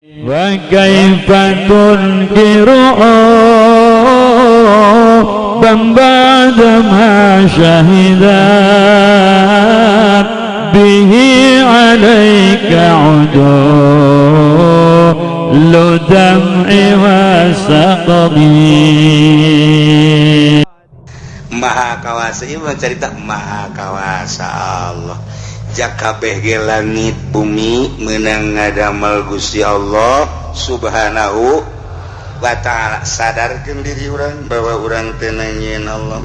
وكيف تنكر حبا بعدما شهدت به عليك عدول الدمع والسقط. Maha kawasa ieu cerita maha kawasa Allah. Jak kabeh ge langit bumi meunang ngadamel Gusti Allah Subhanahu wa ta'ala. Sadarkeun diri urang bahwa urang teh nanyain Allah.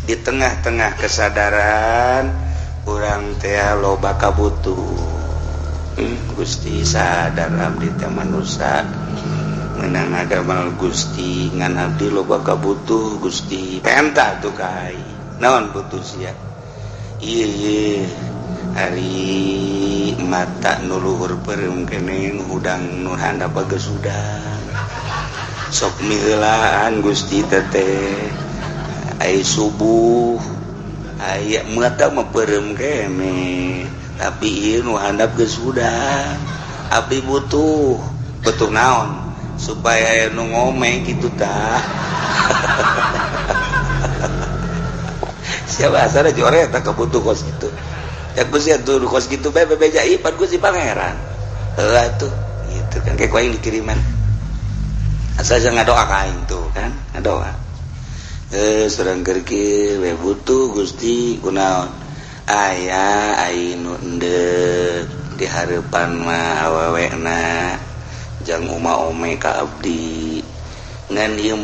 Di tengah-tengah kesadaran urang teh loba kabutuh. Gusti sadar abdi teh manusia menang agama Gusti ngan abdi loba kabutuh Gusti penta tuh kai naon butuh sia ieu hari mata nu luhur peureum keneh hudang nu handap geus udang sok miheulaan Gusti teh ai subuh aya mata mah peureum keneh tapi ieu nu handap geus udang abdi butuh naon supaya nu ngomeng gitu tah. Siapa asal jore tak kebutuh kos gitu. Ya Gusti atuh kos gitu bae bebeja ipan Gusti pangeran. Heula tuh gitu kan kayak aing dikiriman. Asal jangan ngadoa ka aing tuh kan, ngadoa. Surang keur kieu we butuh Gusti kunaon? Aya aing nu endeuh di hareupan mah awewena jang uma-ome ka abdi ngan ieu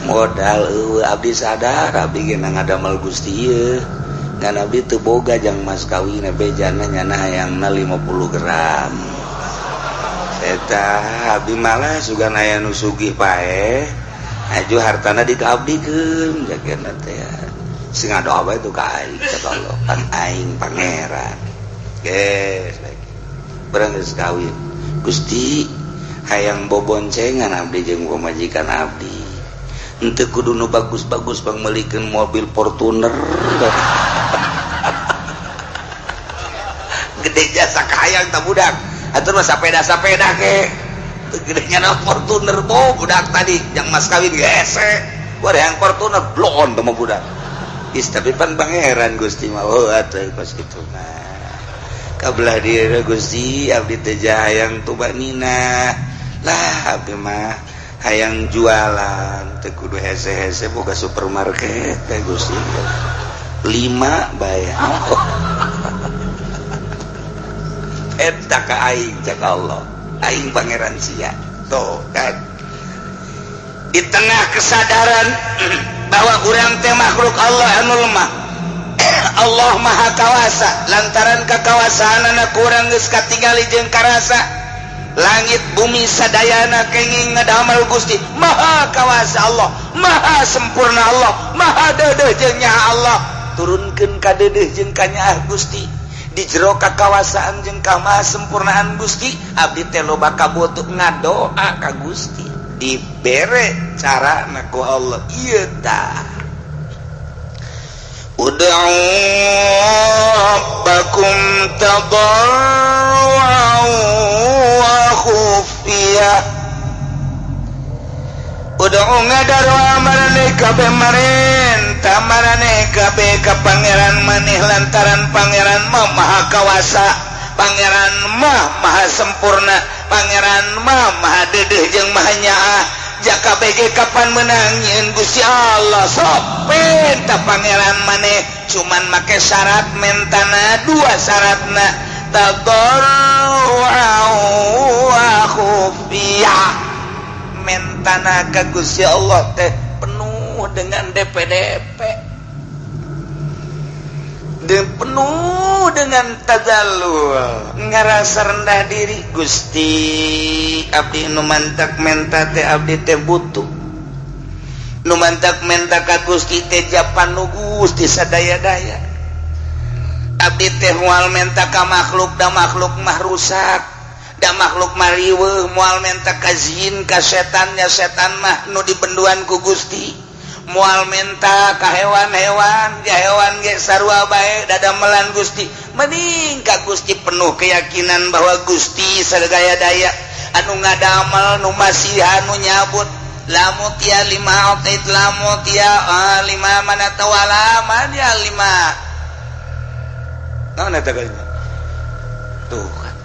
modal abdi sadar abdi ge ngadamel Gusti ieu ngan abdi teu boga jang mas kawina bejana nyana hayangna 50 gram eta abdi malah sugan aya nu sugih pae aju hartana dikaabdikeun jagena teh sing ngadoa bae tu ka aing ka Allah pan aing pangeran geus barang geus kawin Gusti hayang boboncengan abdi jeung pamajikan abdi henteu kudu nu bagus-bagus pangmeulikeun mobil Fortuner gede jasa kahayang tah budak atuh mah sapeda ke teu gedenya na Fortuner budak tadi yang mas kawin hese bari hayang Fortuner blon teh mah budak is tapi pan pangeran Gusti mah atuh pas kitu mah kabelah diri Gusti abdi teh hayang tuba nina lah abdi mah hayang jualan teh kudu hese-hese boga supermarket teh Gusti 5 bayar eta ka aing cak Allah aing pangeran sia tuh kan di tengah kesadaran bahwa urang teh makhluk Allah anu lemah Allah maha kawasa lantaran kakawasaanna kurang geus katingali jeung karasa langit bumi sadayana kenging ngadamel Gusti maha kawasa Allah maha sempurna Allah maha deudeuh jeung nyaha Allah turunkeun ka deudeuh jeung ka nyaha Gusti di jero kakawasaan jeung kamaha sempurnaan Gusti abdi teh loba kabutuh ngadoa ka Gusti dibere carana ku Allah ieu tah Ud'u rabbakum tadarruan wa khufiyah. Ud'u ngadarwa marane kabeh marentah marane kabeh ka pangeran maneh lantaran pangeran mah maha kawasa, pangeran mah maha sempurna, pangeran mah maha deudeuh jeung maha nyaah. Jaka bege kapan menangin Gusti Allah sok penta pangeran maneh cuman make syarat mentana 2 syaratna tadarruan wa khufiyah mentana ka Gusti Allah teh penuh dengan DP penuh dengan tazallul ngarasa rendah diri Gusti abdi nu mantak menta teh abdi teh butuh nu mantak menta ka Gusti teh japan nu Gusti sadaya-daya abdi teh moal menta ka makhluk da makhluk mah rusak da makhluk mah riweuh moal menta ka jin ka setan nya setan mah nu dibenduan ku Gusti mual menta ka hewan-hewan ya hewan ge sarua bae dadamelan Gusti mending ka Gusti penuh keyakinan bahwa Gusti sadaya daya anu ngadamel nu masih anu nyabut lamu tia lima otait lamu tia lima mana tawala man ya lima naon eta tuh kan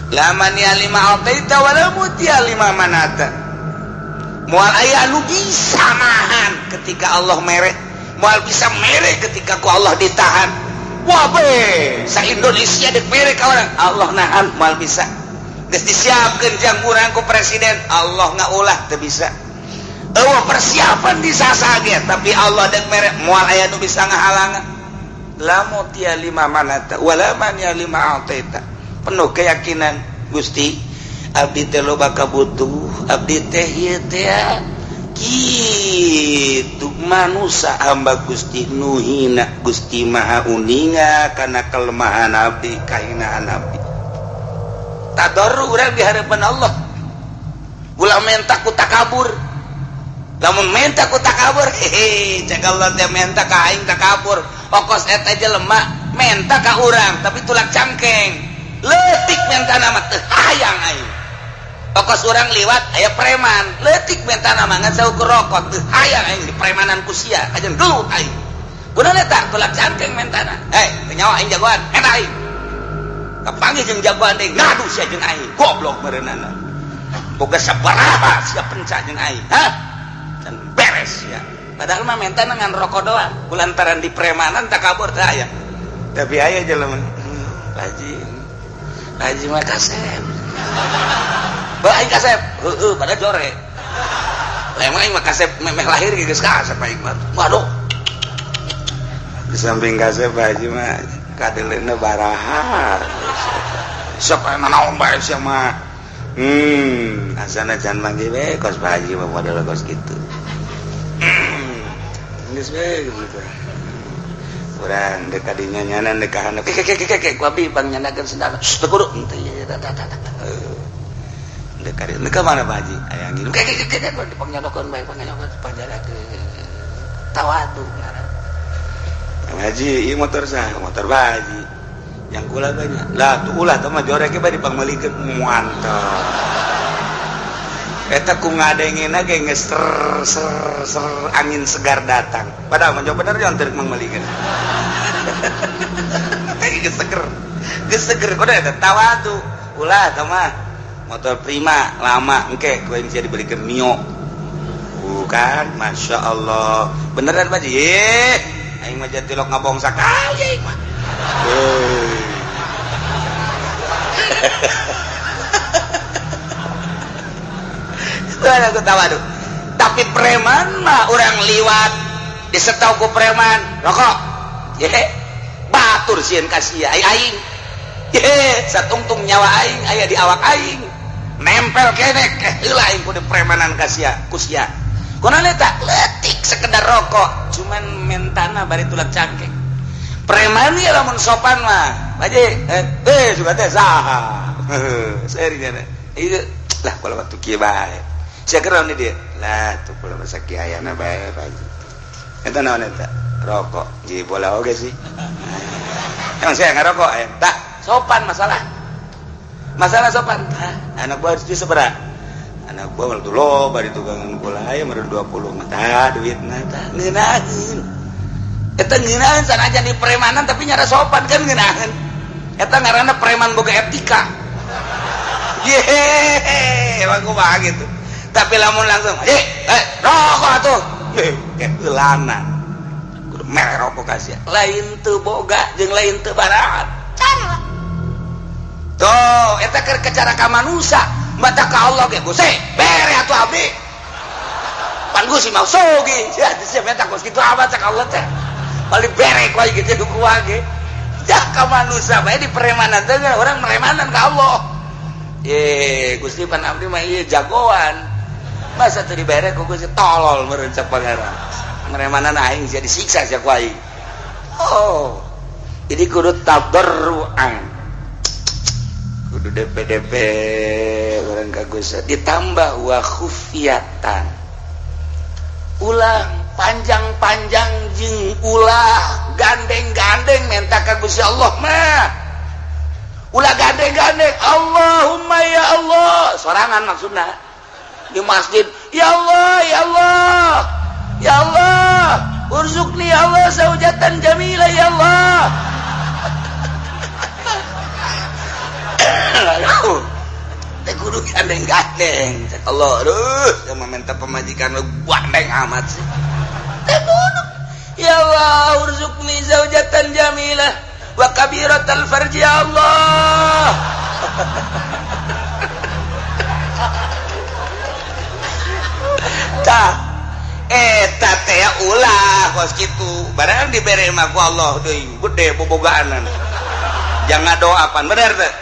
laman ya lima otait wala mutia lima manata mual aya anu bisa nahan ketika Allah mere mual bisa mere ketika ku Allah ditahan wah be sa Indonesia dek mere ka orang Allah nahan mual bisa geus disiapkeun jang urang ku presiden Allah ngaulah teu bisa eueuh persiapan disasage tapi Allah dek mere mual aya nu bisa ngahalangan lamu tia lima manata wala man ya lima ataita penuh keyakinan Gusti abdi teh loba kabutuh abdi teh ieu teh kitu manusia hamba Gusti nu hina Gusti maha uninga kana kelemahan abdi kahinaan abdi tadarru urang di harapan Allah ulah menta ku takabur lamun menta ku takabur cek Allah teh menta ka aing takabur pokos eta jelema menta ka urang tapi tulak cangkeng leutik mentana mah teu hayang aing pokos urang liwat aya preman leutik mentana mah ngan saukur rokok teu hayang aing di premanan ku sia kajen gelut aing kunaon eta tulak cangkeng mentana teu nyawa aing jagoan eta aing kapanggih jeung jagoan deui ngadu sia jeung aing goblok meureunana boga sabaraha sia penca jeung aing dan beres ya padahal mah mentana ngan rokok doang kulantaran di premanan takabur teu aya tapi aya jelema Haji mah kasep aing kasep pada jore lain aing mah kasep memeh lahir geus kasep aing mah waduh di samping kasep Haji mah kadeleuna baraha sok naon bae sia mah asana can manggih we kos Haji mah model kos kitu geus we gitu urang dek kadinya nyanan dek kahana kek ku abdi bang nyanakeun sendal teu kudu henteu dek kadinya dek mana Pak Haji aya ngilu kek pangnyodokeun bae pangnyodokeun panjarakeun tawadu ngaran Pak Haji ieu motor saha motor Pak Haji yang kula banyak lah tuh ulah teh mah jore ge bari pangmelikeun mantap eta ku ngadengena ge geus ser angin segar datang padahal mah bener yang teu mangmelikeun geus seger kudu eta tawadu ulah teh mah motor prima lama engke ku aing sia dibelikeun Mio bukan Masya Allah beneran Pak Haji aing mah jatilok ngabong sakali aing mah aku tawadu tapi preman mah orang liwat disetau ku preman rokok batur sieun ka sia aing satungtung nyawa aing aya di awak aing nempel kene heula aing ku di premanan ka sia ku sia kunaon eta leutik sekedar rokok cuman mentana bari tulak cangkeng preman ieu lamun sopan mah Haji juga teh saha serinya ieu lah kalau waktu kieu bae sia keron dia lah tuh kalau masa kiayana bae Pak Haji eta naon eta rokok jadi bola oge sih emang saya ngarokok tak sopan masalah sopan anak buah itu seberapa anak buah waktu lo bari tukang bola aya meureun 20 mata duitna tah ngeunaheun eta ngeunaheun sanajan di premanan tapi nyara sopan kan ngeunaheun eta ngaranna preman boga etika emang kumaha gitu tapi lamun langsung rokok atuh keulanan kudu mere rokok ka sia lain teu boga jeung lain teu barat cara tuh eta keur cara ka manusia mata ka Allah ge Gusti bere atuh abdi pan Gusti mau sogi sia sia meta kos kitu apa cak Allah teh balik bere ku aya kitu ku ge jak ka manusia bae di premanan teh urang premanan ka Allah Gusti pan abdi mah ieu jagoan masa teu dibere ku Gusti tolol meureun cak pangeran meremanan aing sia disiksa sia ku aing jadi kudu tadarruan kudu DP urang ka Gusti ditambah wa khufiyatan ulang panjang-panjang jeung ulah gandeng-gandeng minta ka Gusti Allah mah ulah gandeng-gandeng Allahumma ya Allah sorangan maksudna di masjid ya Allah ya Allah ya Allah urzuqni ya Allah zaujatan jamilah ya Allah teh kudu gandeng-gandeng Allah aduh sama minta pemajikan lu gandeng amat sih teh kudu ya Allah urzuqni zaujatan jamilah wa kabiratal farji ya Allah tah eta teh ulah kos kitu barang dibere mah ku Allah deui gede bobogaanan jangan doapan bener teh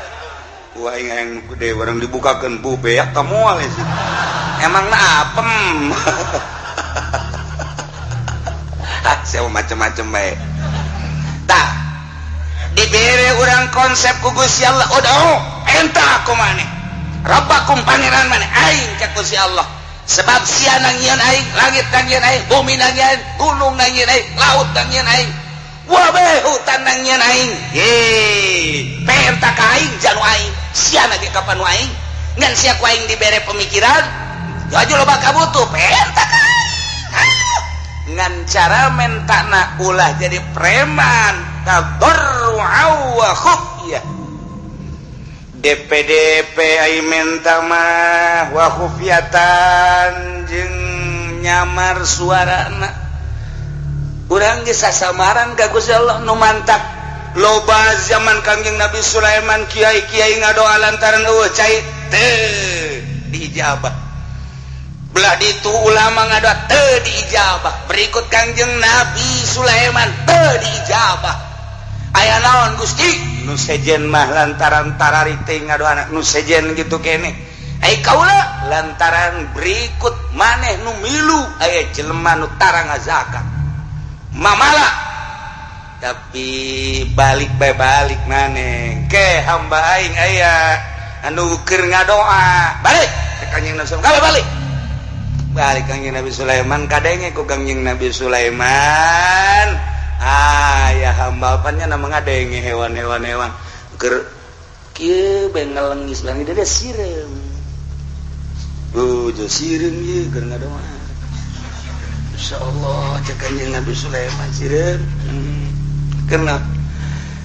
wah yang gede barang dibukakeun bu beak ka moal sih emang na apem saya macam-macam bae tah dibere urang konsep ku Gusti Allah udah entah kumaneh rabbakum pangeran maneh aing ka Gusti Allah sebab sia nangieun aing langit nangieun aing bumi nangieun gunung nangieun aing laut nangieun aing wabeh hutan nangieun aing perintah ka aing janu aing sia nage kapan aing ngan sia ku aing dibere pemikiran jaju loba kabutuh perintah ka aing ngan cara mentana ulah jadi preman tadarru'u wa khufyah DPDP ai menta mah wa khufyatan jeung nyamar suarana urang ge sasamaran ka Gusti Allah nu mantap loba zaman Kangjeng Nabi Sulaiman kiai-kiai ngadoa lantaran eueuh cai teu diijabah belah ditu ulama ngadoa teu diijabah berikut Kangjeng Nabi Sulaiman teu diijabah aya naon Gusti nu sejen mah lantaran tararite ngadoana nu sejen gitu kene ai kaula lantaran berikut maneh nu milu aya jelema nu tarang zakat mamala tapi balik bae balik maneh ke hamba aing aya anu keur ngadoa balik ka Kanjeng Nabi Sulaiman balik Kanjeng Nabi Sulaiman kadenge ku Kanjeng Nabi Sulaiman ya hamba apanya nama ngadenge hewan-hewan keur kieu beng ngelengis bang dia sirem jo sirem ye keur ngadoa insyaallah cek Kanjeng Nabi Sulaiman sirem karena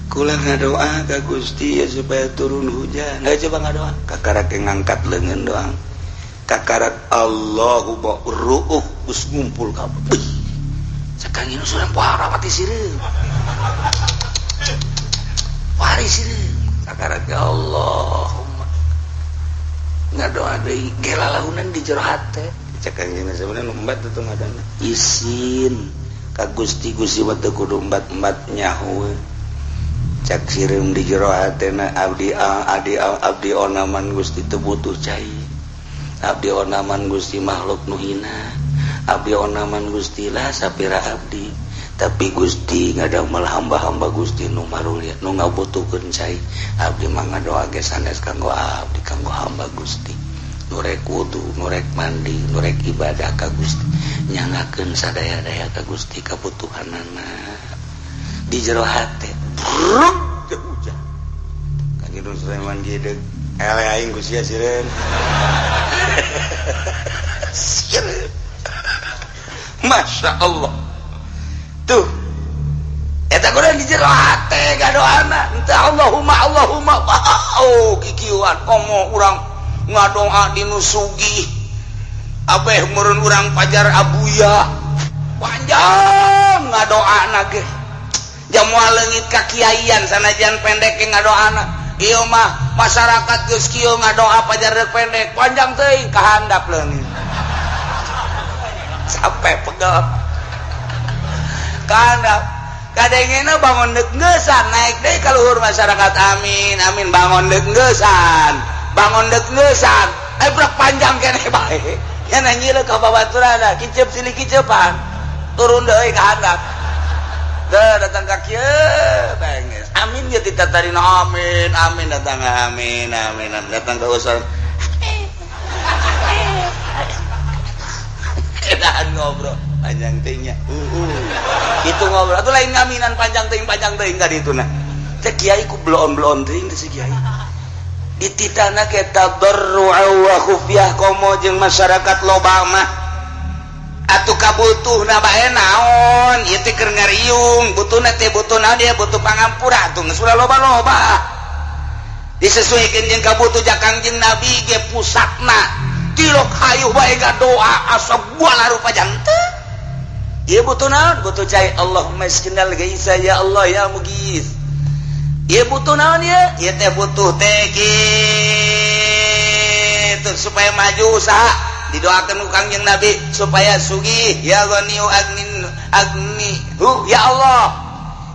kula ngadoa ka Gusti ya supaya turun hujan coba ngadoa kakarak ngangkat leungeun doang kakarak Allahu ru'uh geus ngumpul kabeh Kanjeng Nabi Sulaiman parah pati sireum pari sireum sakarat ya Allahumma ngadoa deui gelalahunan di jero hate cek Kanjeng Nabi Sulaiman umbat itu ngadana isin ka Gusti mah teu kudu umbat-umbat nyaho cek sireum di jero hatena abdi onaman Gusti teu butuh cai abdi onaman Gusti makhluk nu hina abdi onaman Gusti lah sapira abdi tapi Gusti ngadamel hamba-hamba Gusti nu marulia nu ngabutuhkeun cai abdi mah ngadoa ge sanes kanggo abdi kanggo hamba Gusti nu rek wudu nu rek mandi nu rek ibadah ka Gusti nyangakeun sadaya-daya ka Gusti kabutuhanana di jero hate bruk hujan Kanjeng Sulaiman gideug ele aing Gusti sireun sireun Masya Allah tuh eta kudu di jero hate gadoana entah Allahumma kikieuan komo urang ngadoa dinu sugih abeh meureun urang pajar abuya panjang ngadoana ge jamual leungit ka kiaian sanajan pendek ge ngadoana ieu mah masyarakat geus kieu ngadoa pajar rek pendek panjang teuing kahandap leungit sampai pegel karena kadengena bangun deg ngeusan naik deui ka luhur masyarakat amin amin bangun deg ngeusan brek panjang keneh bae nya nyireuk ka babaturanna kicep silih kicepan turun deui ka handap teu datang ka kieu benges amin ge ditatarina amin datang amin datang ka usul edan ngobrol panjang teuingnya itu ngobrol atuh lain ngaminan panjang teuing ka ditu na teh kiai ku belon teuing teh si kiai dititana ke tadarru'a wa khufyah komo jeung masyarakat loba mah atuh kabutuhna bae naon ieu teh keur ngariung butuhna teh butuh naon dia butuh pangampura atuh geus ulah loba-loba disesuaikeun jeung kabutuh Kangjeng Nabi ge pusatna tilok hayuh bae doa asa buala rupa janteu ieu butuh naon butuh cai Allahumma isqinal ghaitsa ya Allah ya mughits ieu butuh naon ieu teh butuh teh kitu supaya maju usaha didoakeun ku Kangjeng Nabi supaya sugih ya ghaniyu agnihu ya Allah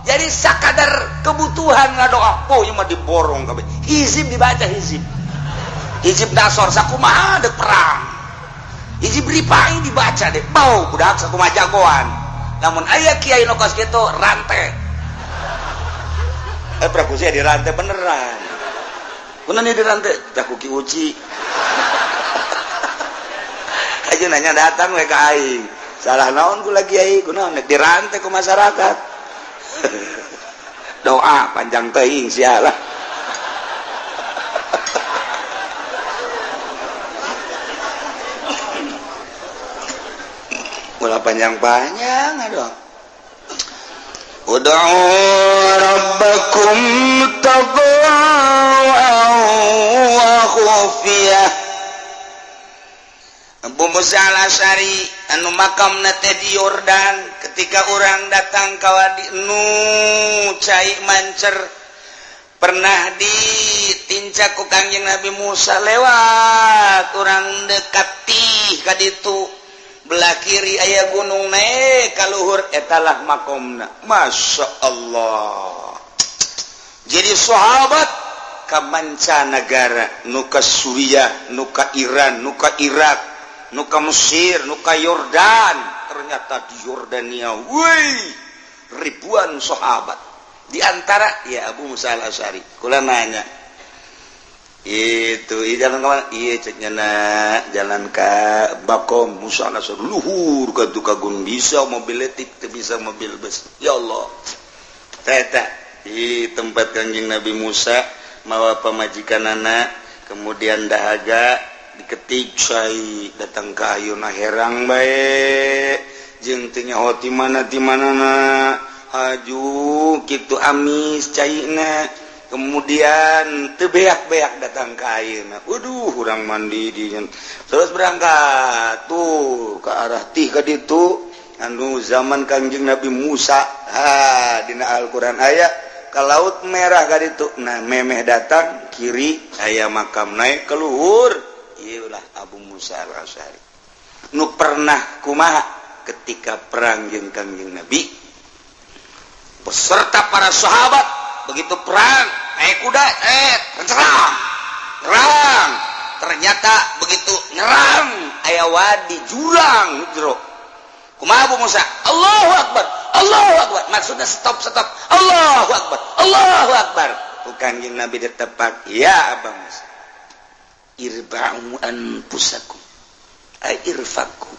jadi sakadar kebutuhan ngadoa poe mah diborong kabeh hizib dibaca hizib dasor sakumaha deuk perang hizib ripai dibaca deh bau budak sakumaha jagoan namun aya kiai nu kos kitu rantai prakusia dirantai beneran kunaon ieu dirantai tah ku Ki Uci aja nanya datang we ka aing salah naon kula kiai kunaon dirantai ku masyarakat doa panjang teuing sialah ulah panjang-panjang aduh ud'u rabbakum tadarru'an wa khufyah Abu Musa al-Asy'ari anu makamna teh di Yordan ketika orang datang ka wadi nu cai mancer pernah ditincak ku Kangjeng Nabi Musa lewat orang dekati ka ditu belah kiri aya gunung naik ka luhur etalah makomna Masya Allah jadi sahabat ka mancanagara nu ka Suriah nu ka Iran nu ka Irak nu ka Mesir nu ka Yordan ternyata di Yordania woi ribuan sahabat di antara ya Abu Musa al-Asy'ari kula nanya itu jalan kemana iya ceknya jalan ke Bakom Musa al-Asy'ari luhur ka gunung bisa mobil etik teu bisa mobil bus ya Allah eta di tempat Kangjeng Nabi Musa mawa pamajikanana kemudian dahaga diketik cai datang ke ayeuna herang bae jeung teu nyaho ti manana haju kitu amis caina kemudian teu beak-beak datang ke ayeuna waduh urang mandi di terus berangkat tuh ke arah tih ka ditu anu zaman Kangjeng Nabi Musa dina Al-Qur'an aya ka Laut Merah ka ditu nah memeh datang kiri aya makam naik ke luhur ieulah Abu Musa al-Asy'ari nu pernah kumaha ketika perang jeung Kangjeng Nabi beserta para sahabat begitu perang naik kuda nyerang ternyata begitu nyerang aya wadi jurang jero kumaha Abu Musa Allahu Akbar maksudnya stop Allahu Akbar ku Kangjeng Nabi ditepak ya Abu Musa irba'u anfusakum ay irfaku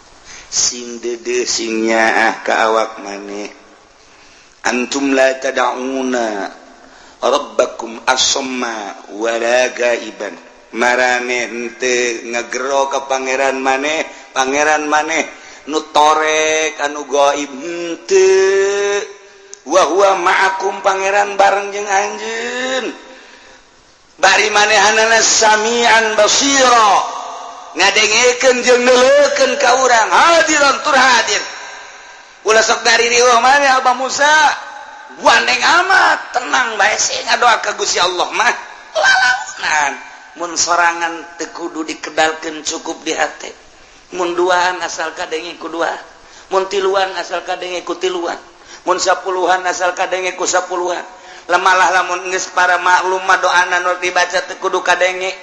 sing dede sing nyaah ka awak maneh antum la tad'una rabbakum as-samma wala gaiban marane henteu ngagero ka pangeran maneh nu torek anu gaib henteu wa huwa ma'akum pangeran bareng jeung anjeun bari manehanana samian basira ngadengekeun jeung neuleukeun ka urang hadiran tur hadir ulah sok dari riweuh mah Abu Musa gandeng amat tenang bae sih ngadoa ka Gusti Allah mah lalaunan mun sorangan teu kudu dikedalkeun cukup di hate mun duaan asal kadenge ku dua mun tiluan asal kadenge ku tiluan mun sapuluhan asal kadenge ku sapuluhan lemalah lamun geus para maklum mah doana nu dibaca teu kudu kadenge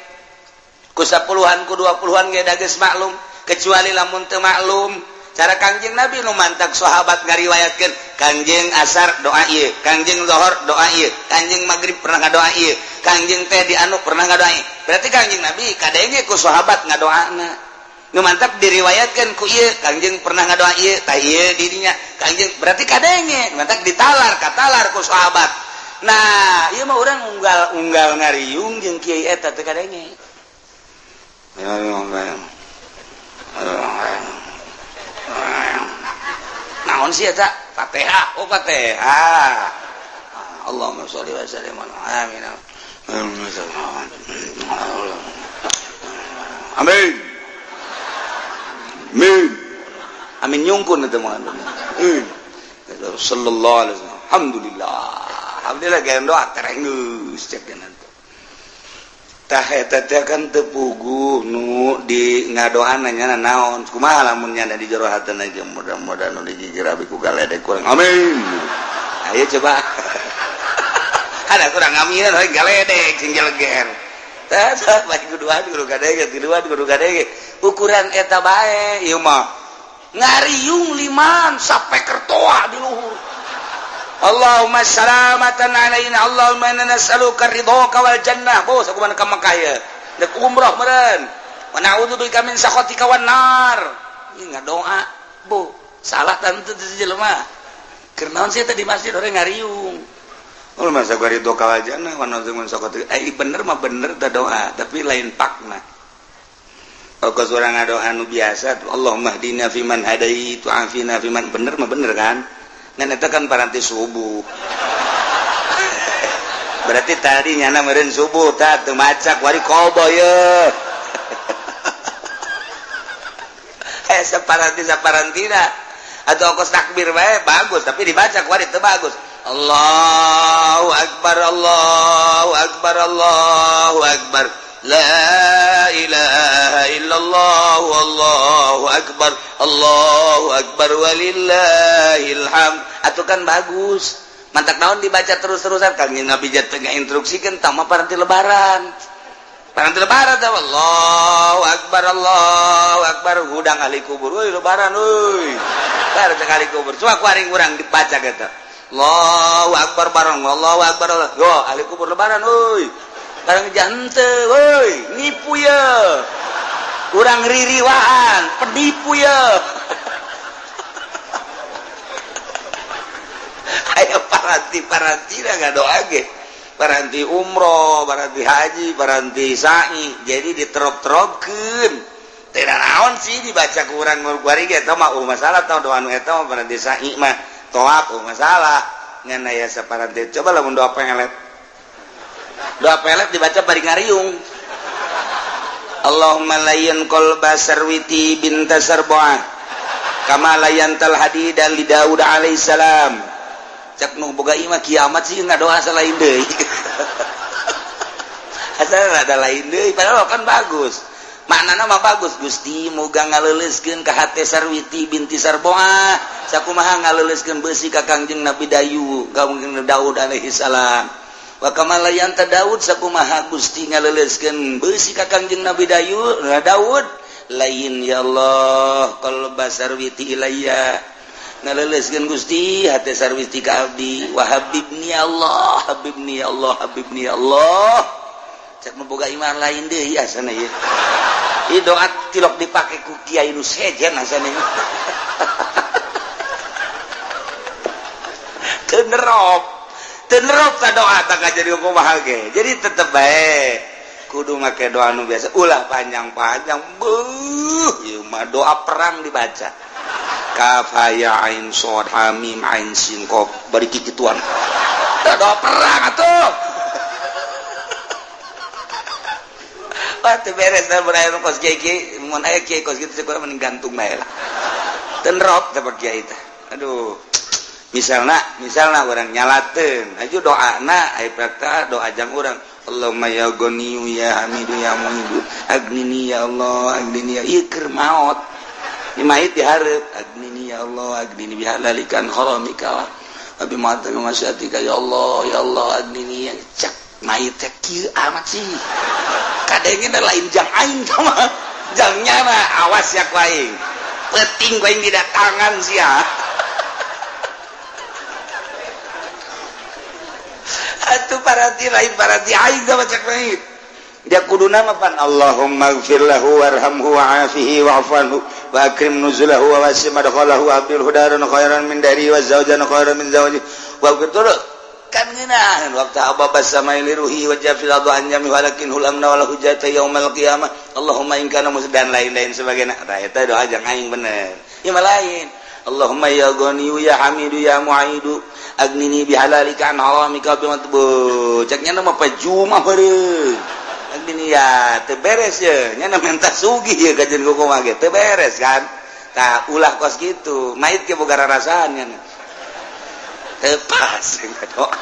ku 10-an ku 20-an ge da geus maklum kecuali lamun teu maklum cara Kangjeng Nabi nu mantak sahabat ngariwayatkeun Kangjeng asar doa ieu Kangjeng zuhur doa ieu Kangjeng magrib pernah ngadoa ieu Kangjeng teh di anu pernah ngadoa ieu berarti Kangjeng Nabi kadenge ku sahabat ngadoana nu mantap diriwayatkan ku ieu Kangjeng pernah ngadoa ieu tah ieu dirinya Kangjeng berarti kadenge mantap katalar ku sahabat. Nah ieu mah urang unggal ngariung jeung kiai eta teh kadenge. Naon sih eta? Fatihah. Oh Fatihah. Allahumma sholli wa sallim amin. Amin. Amin. Amin nyungkun itu mah. Sallallahu alaihi wasallam. Alhamdulillah geus doa tereng geus cek nanti. Tah eta teh kan teu puguh nu di ngadoan nya naon. Kumaha lamun nya di jero hatena ge mudah-mudahan nu dijirabi ku galedek kurang. Amin. Ayo coba. Ada kurang amin we galedek sing jeleger. Tah baik kedua guru gadege, ukuran eta bae ieu mah. Ngariung liman sampai kertoa di luhur. Allahumma salamatan alaina Allahumma inna nas'aluka ridhaka wal jannah. Bo sakumaha ka Makkah ye. Dek umrah meureun. Wa na'udzubika min sakhatika wan nar. Ieu ngadoa, bo. Salah tante jelema. Keur naon sih tadi masjid orang ngariung. Oh masa gua ridho ka wal jannah wa na'udzubika min sakhatika. Bener mah bener ta doa, tapi lain pakna. Kalau seorang ngadoa anu biasa, Allahumma hdina fiman hadait wa afina fiman bener mah bener kan? Ngan eta kan paranti subuh. Berarti tadi nyana meureun subuh tah teu macak wari qobo ye. Saparantina atau kos takbir bae bagus tapi dibaca wari teu bagus. Allahu akbar Allahu akbar Allahu akbar. La ilaha illallah wallahu akbar walillahil hamd. Atuh kan bagus. Mantak naon dibaca terus-terusan Kangjeng Nabi jatuh instruksikeun tah mah paranti lebaran. Paranti lebaran tah Allahu akbar hudang ahli kubur. Euy lebaran euy. Bar cek ahli kubur. Coba kuaring urang dibaca eta. Allahu akbar bareng Allahu akbar. Yo ahli kubur lebaran euy. Barang jante, woi, nipu ya, kurang ririwaan, penipu ya. Ayo paranti dah doa ge, paranti umroh, paranti haji, paranti sa'i, jadi diterop-teropkeun. Teu naon sih dibaca kurang ngurguari ge, eta mah masalah tau doa nu eta mah paranti sa'i mah toap masalah. Ngan aya saparanti, coba lamun doa pengelet. Doa pelet dibaca bari ngariung. Allahumma layyan qalba sarwiti binta sarboah kama layyantal hadida li Daud alaihi salam. Cek nu boga ieu mah kiamat sih ngadoa salain deui. Asal ada lain deui padahal kan bagus. Maknana mah bagus Gusti muga ngaleuleuskeun ka hate Sarwiti binti Sarboah sakumaha ngaleuleuskeun beusi ka Kangjeng Nabi Kangjeng Daud alaihi salam. Wa kamalayan ta Daud sakumaha Gusti ngaleuleuskeun beusi ka Kangjeng Nabi Daud lain ya Allah qalba sarwiti ilayya ngaleuleuskeun Gusti hate sarwiti ka abdi wa habibni Allah cek boga iman lain deui asana ieu ieu doa tilok dipake ku kiai nu sejen asana ieu tenerop ta doa tak jadi kumaha ge. Jadi tetep bae kudu make doa nu biasa. Ulah panjang-panjang. Ieu mah doa perang dibaca. Kaf ha ya ain shad ha mim ain sin qaf. Bari kikituan. Doa perang atuh. Teu beres da berai nu kos kiai mun aya kiai kos kitu cek urang mending gantung bae lah. Tenerop da kiai teh. Aduh. Misalna orang nyalateun aju doana aya praktek doa jang urang Allahumma ya ghaniyu ya hamidu ya muhidu agnini ya Allah agnini ya ieu keur maot imait dihareup agnini ya Allah agnini bihalalikan haramika wa bimata masyatika ya Allah agnini ya cek mait teh kieu amat sih kadenge lain jang aing mah jangnya mah awas ya ku aing penting ku aing didatangan sia. Atuh paranti lain paranti aing sama cek lain dia kudu nama pan Allahumma ighfir lahu warhamhu wa'afihi wa'fu wa akrim nuzulahu wa wasi' madkhalahu wa abdil hudaran khairan min dari wa zawjan khairan min zawji wa betul kan ngeunaheun waktu ababas samaili ruhi wa jafil adu anjami walakin hulamna wala hujata yaumal qiyamah Allahumma in kana musdan lain-lain sebagainya eta doa jeung aing bener ieu mah lain Allahumma ya ghaniyu ya hamidu ya mu'idu agnini bihalalika an haramika bi matbu ceknya mah pajumah beureum agnini ya teu beres ye nya minta sugih ye kajen kumaha ge teu beres kan tah ulah kos kitu mait ge boga rarasaan nya teu pas doa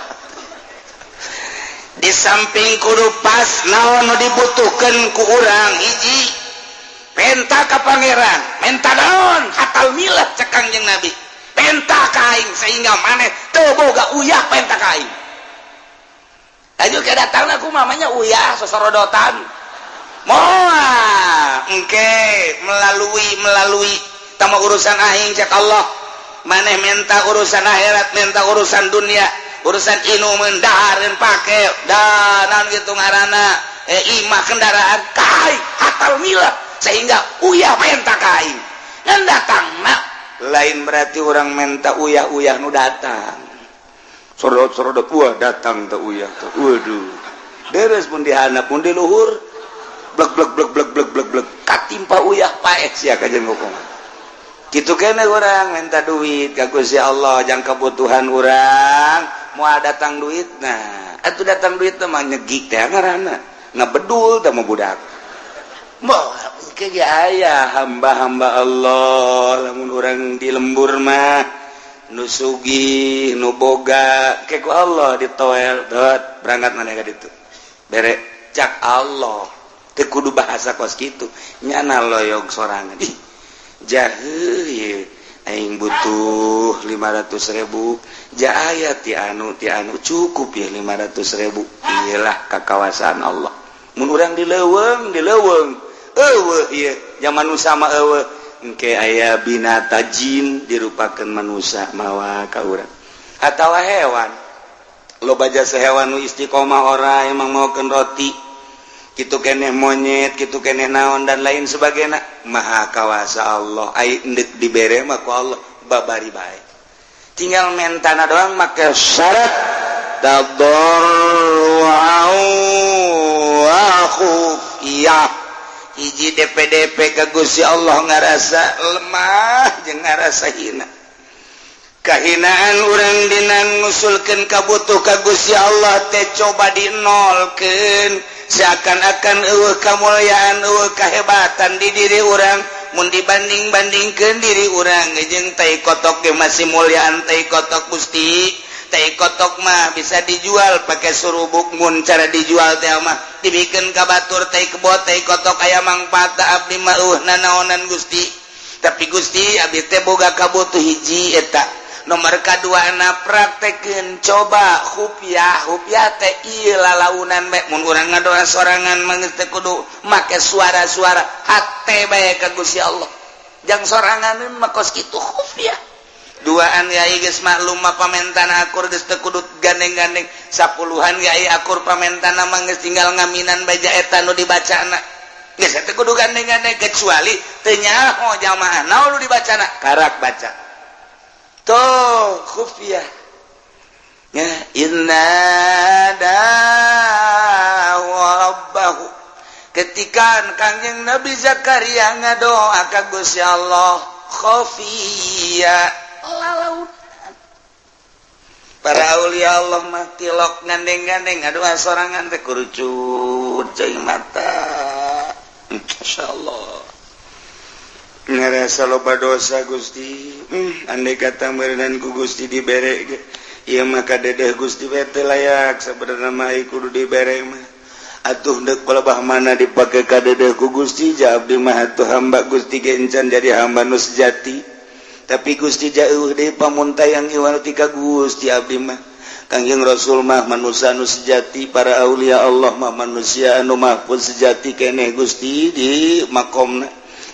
di samping kudu pas naon nu dibutuhkeun ku urang hiji penta ka pangeran menta naon hatal milah cek Kangjeng Nabi penta ka aing sehingga maneh teu boga uyah penta ka aing aju ke datangna ku mamanya uyah sosorodotan moal engke melalui tama urusan aing cek Allah maneh menta urusan akhirat menta urusan dunia urusan inu mendahareun pake danan gitu ngaranna imah kendaraan kai hatal milah sehingga uyah menta kain ngan datang nak lain berarti orang menta uyah nu datang sorot uyah datang teu uyah teh waduh beres pun dihandap pun di luhur blek katimpa uyah paeh sia kajen hukum kitu keneh urang menta duit ka Gusti Allah jang kebutuhan urang moal datang duit nah atuh datang duit teh mah nyegik teh ngaranna ngabedul teh mah budak moal kaya aya hamba-hamba Allah lamun urang di lembur mah nu sugih nu boga keku Allah ditoel dot berangkat maneh ka ditu bere cak Allah teu kudu bahasa kos kitu nyana loyog sorangan ih jaheuh ye aing butuh 500.000 ja aya ti anu cukup ya 500.000 iyalah kakawasan Allah mun urang dileuweung eueuh ieu zaman manusia mah eueuh engke aya binata jin dirupakeun manusia mawa ka urang atawa hewan loba jasa hewan nu istiqomah ora emang maokeun roti kitu keneh monyet kitu keneh naon dan lain sebagainya maha kawasa Allah ai endek dibere mah ku Allah babari bae tinggal mentana doang make syarat tadarru'u wa khufiyah hiji DPDP ka Gusti Allah ngarasa lemah jeung ngarasa hina kahinaan urang dina ngusulkeun kabutuh ka Gusti Allah teh coba dinolkeun seakan-akan eueuh kamulyaan eueuh kahebatan di diri urang mun dibanding-bandingkeun diri urang jeung tai kotok ge masih mulyaan tai kotok Gusti tai kotok mah bisa dijual pakai surubuk mun cara dijual teh mah dibikeun ka batur tai kebo tai kotok aya mangpaat abdi mah nanaonan Gusti tapi Gusti abdi teh boga kabutuh hiji eta nomor kaduana praktekeun coba khufyah teh ieu lalaunan bae mun urang ngadoa sorangan mah teh kudu make suara-suara hate bae ka Gusti Allah jang soranganeun mah kos kitu khufyah duaan yai geus maklum mah pamentana akur geus teu kudu gandeng-gandeng sapuluhan yai akur pamentana mah geus tinggal ngaminan baja eta nu dibacana geus teu kudu gandeng-gandeng kecuali teu nyaho jamaah naon nu dibacana karak baca tuh khufyah ya inna rabbahu ketika Kangjeng Nabi Zakaria ngadoa ka Gusti Allah khafiyah lalaunan para aulia Allah mah tilok gandeng-gandeng aduh sorangan teh kurucut cai mata insyaallah ngarasa loba dosa Gusti andai kata meureunan ku Gusti dibere ge ieu mah kadedeh Gusti we teh layak sabenerna mah kudu dibere mah atuh deuk balabah mana dipake kadedeh ku Gusti ja abdi mah atuh hamba Gusti ge encan jadi hamba nu sejati tapi Gusti jauh deui pamuntayang ieu ti ka Gusti abdi mah Kangjeng Rasul mah manusia anu sejati para aulia Allah mah manusia anu mahfuz sejati keneh Gusti di makomna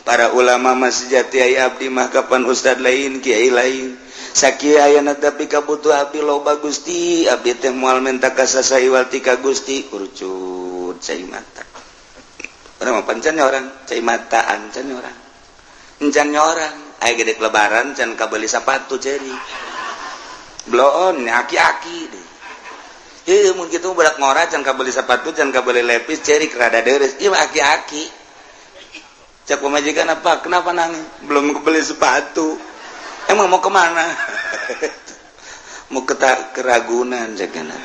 para ulama mah sejati aya abdi mah kapan ustad lain kiai lain sakieu ayana tapi kabutuh abdi loba Gusti abdi teh moal menta kasasaiwal ti ka Gusti kurucut cai mata orang pancannya orang cai mataan can orang encan orang aya gede lebaran can kabeli sepatu ceri blon aki-aki deh ieu mun kitu budak ngora can kabeli sepatu can kabeli lepis ceri kerada deres ieu aki-aki cak pemajikan apa kenapa nangis belum kebeli sepatu emang mau kemana mau ke Ragunan cakna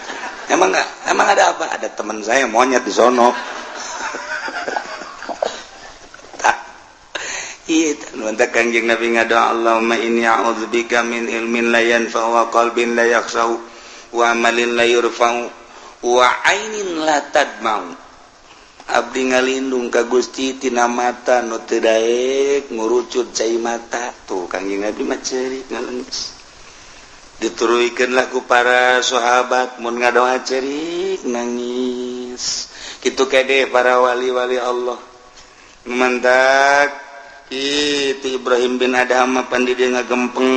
emang ada apa ada teman saya monyet di sono iya nuntut kanjeng Nabi ngadoa Allahumma inni a'udzubika min ilmin la yanfa'u wa qalbin la yakhsha'u wa amalin la yurfa'u wa ainin la tadma'u abdi ngalindung ka Gusti tina mata nu teu daek ngurucut cai mata tuh kanjeng Nabi mah ceurik ngaleungis dituruykeun laku para sahabat mun ngadoa ceurik nangis kitu kade para wali-wali Allah mantak itu Ibrahim bin Adham pandi dia ngagempeng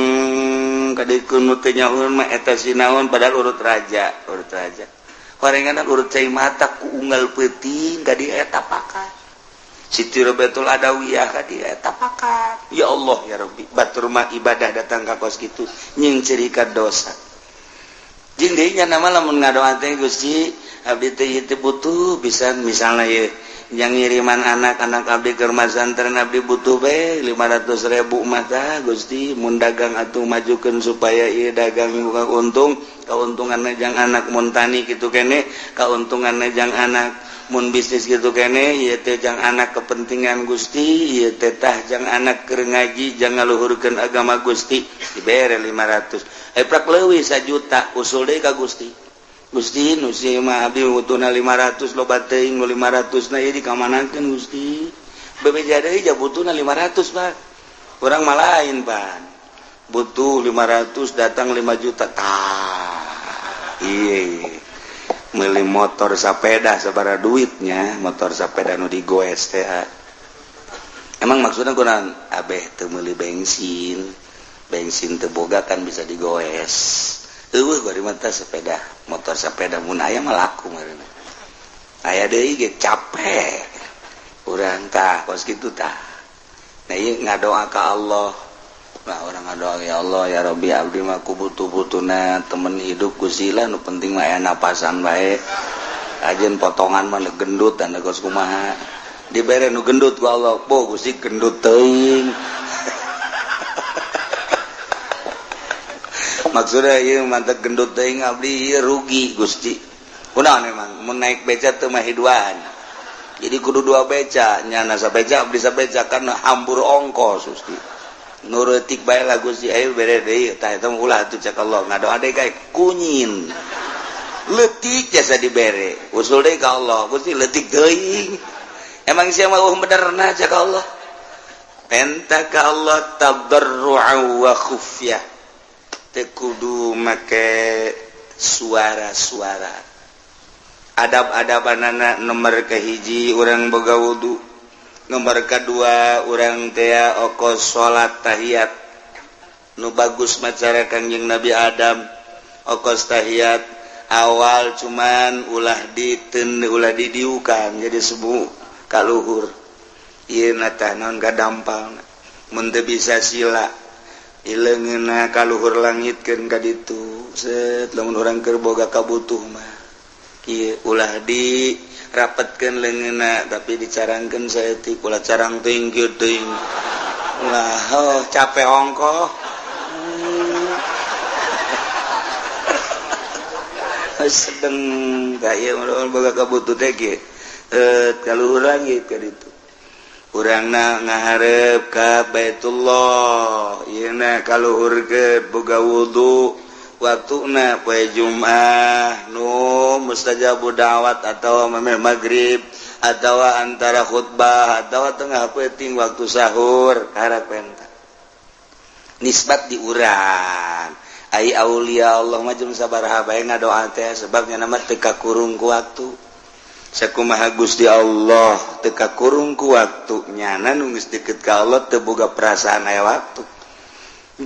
kadikeun nu teu nyahoeun mah eta sinaon padahal urut raja horengan urut cai mata ku unggal peuting ka dieu eta pakat Siti Robatul Adawiyah ka dieu eta pakat ya Allah ya Rabbi batur mah ibadah datang ka kos kitu nying cerikat dosa jeung deui nya nama lamun ngadoa teh Gusti abdi teh butuh bisa misalna ye yang ngiriman anak-anak abdi keur masantren abdi butuh bae 500.000 mah tah Gusti mun dagang atuh majukeun supaya ieu dagang buka untung kauntunganna jang anak mun tani kitu kene kauntunganna jang anak mun bisnis kitu kene ieu teh jang anak kepentingan Gusti ieu teh tah jang anak keur ngaji jang ngaluhurkeun agama Gusti dibere 500 prak leuwih 1 juta usul deui ka Gusti Gusti nu si mah abdi butuhna 500 loba teuing nu 500 na ieu dikamanakeun Gusti bebeja deui ja butuhna 500 Pak urang mah lain Pak butuh 500 datang 5 juta tah ieu meuli motor sapeda sabaraha duitnya motor sapeda nu digoes teh emang maksudna kunaon abeh teu meuli bensin teu boga kan bisa digoes bari mata sepeda motor sepeda mun aya mah laku meureun aya deui ge capek urang tah kos kitu tah nah ieu ngadoa ka Allah nah orang ngadoa ya Allah ya Rabbi abdi mah ku butuh-butuhna temen hidup Gusti lah nu penting mah aya napasan bae ajeun potongan mah gendut anda kos kumaha dibere nu gendut ku Allah po Gusti gendut teuing maksudnya ieu mantep gendut teuing abdi ieu rugi Gusti kunaon emang mun naik beca teu mah hiduan jadi kudu 2 beca nya na sabeca abdi sabeca kan hambur ongkos Gusti nu reutik bae lah Gusti ayo bere deui tah eta ulah atuh cak Allah ngadoa deui kae kunyin leutik jasa dibere usul deui ka Allah Gusti leutik teuing emang sia mah benerna cak Allah penta ka Allah tadarru'an wa khufyah tekudu make suara-suara adab-adabanana nomor kahiji urang boga wudu nomor kedua urang teh okos salat tahiyat nu bagus macara Kanjeng Nabi Adam okos tahiyat awal cuman ulah didiukan jadi sebu kaluhur ieu na tah naon gadampal mun teu bisa sila ileungeunna kaluhur langitkeun ka ditu set lamun urang keur boga kabutuh mah kieu ulah dirapetkeun leungeunna tapi dicarangkeun saeutik ulah carang teuing kieu teuing ulah capek ongkoh sedeng ka ieu boga kabutuh teh kieu kaluhur langit ka ditu urangna ngaharep ka Baitullah yeuna kaluhurkeun boga wudu waktuna poe Jumat nu mustajabu da'wat atawa memeh maghrib atawa antara khutbah atawa tengah peuting waktu sahur harap penta nisbat di urang ai aulia Allah mah jeung sabaraha bae ngadoa teh sebabnya nama teu kakurung ku waktu sakumaha Gusti Allah teu kakurung ku waktu nyana nu geus deukeut ka Allah teu boga perasaan aya waktu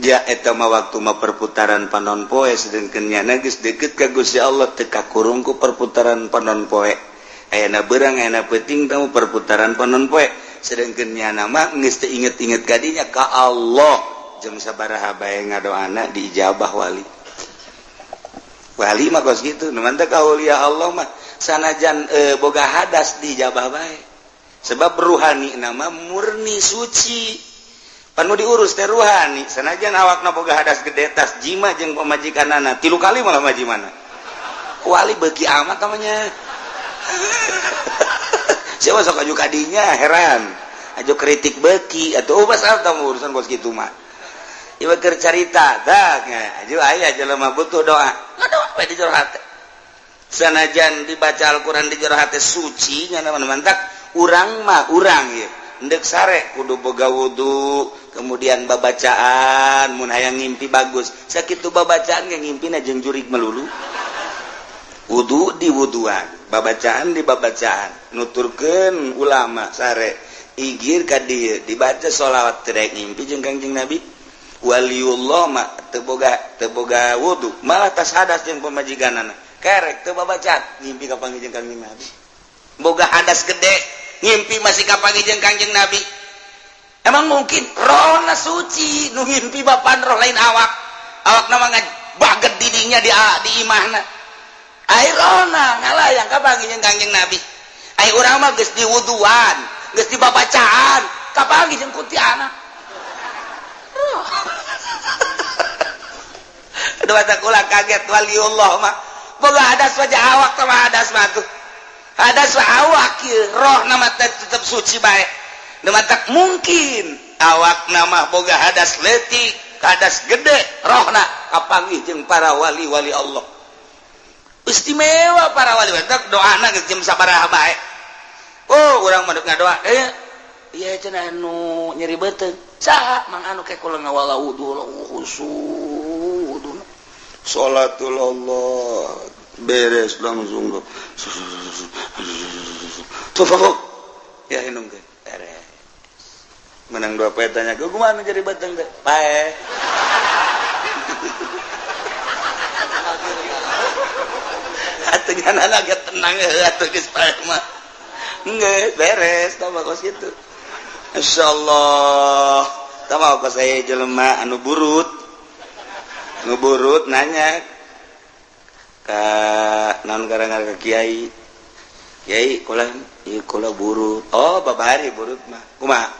ja eta mah waktu mah perputaran panon poe sedengkeun nyana geus deukeut ka Gusti Allah teu kakurung ku perputaran panon poe ayana berang ayana peting tamu perputaran panon poe sedangkeun nya nama geus teu inget-inget kadinya ka Allah jeung sabaraha bae ngadoana diijabah wali mah kos gitu nu mantep kauliya Allah mah sanajan boga hadas diijabah bae sebab ruhani nama murni suci panu diurus teh ruhani sanajan awakna boga hadas gede tas jima jeung pamajikanana 3 kali malah majimana wali beuki amat namanya siapa sok aju kadinya heran aju kritik beuki atuh pasal tamu urusan kos kitu mah ieu keur carita dah aju aya jelema butuh doa ngadoa bae di jero hate sanajan dibaca Al-Qur'an di jero hate suci nya mantak urang mah urang ieu endek sare kudu boga wudu kemudian babacaan mun hayang ngimpi bagus sakitu babacaan ge ngimpina jeung jurig melulu wudu di wuduan babacaan di babacaan nuturkeun ulama sare igir ka dieu dibaca sholawat terek ngimpi jeung Kangjeng Nabi waliullah mah teu boga wudu malah tas hadas jeung pamajikanana kerek teu babacaan ngimpi ka panggih jeung Kangjeng Nabi boga hadas gede ngimpi masih ka panggih jeung Kangjeng Nabi emang mungkin rohna suci nu ngimpi bapan roh lain awak nama baget didinya di imahna ai rohna ngalayang ka panggih jeung Kangjeng Nabi ai urang mah geus diwuduan geus dibabacaan ka panggih jeung kuntilanak aduh tak ulah kaget waliullah mah boga hadas wajah awak sama hadas mah tuh hadas awak ieu roh nama tetep suci bae nama tak mungkin awak nama boga hadas leutik hadas gede rohna kapanggih jeung para wali-wali Allah istimewa para wali tak doana geus jam sabaraha bae oh urang mah ngadoa iya cenah anu nyeri beuteung saha mang anu ke kula ngawala wudu khusuk salatul Allah beres langsung tuh ya inung ke beres menang dua petanya ke kumaha jadi beuteung teh pae atuh nyana ge tenang atuh geus pae mah geus beres tah kos kitu insyaallah tah mau kos aya jelema anu burut nanya ka naon gara-gara ke kiai kula burut oh babari burut mah kumaha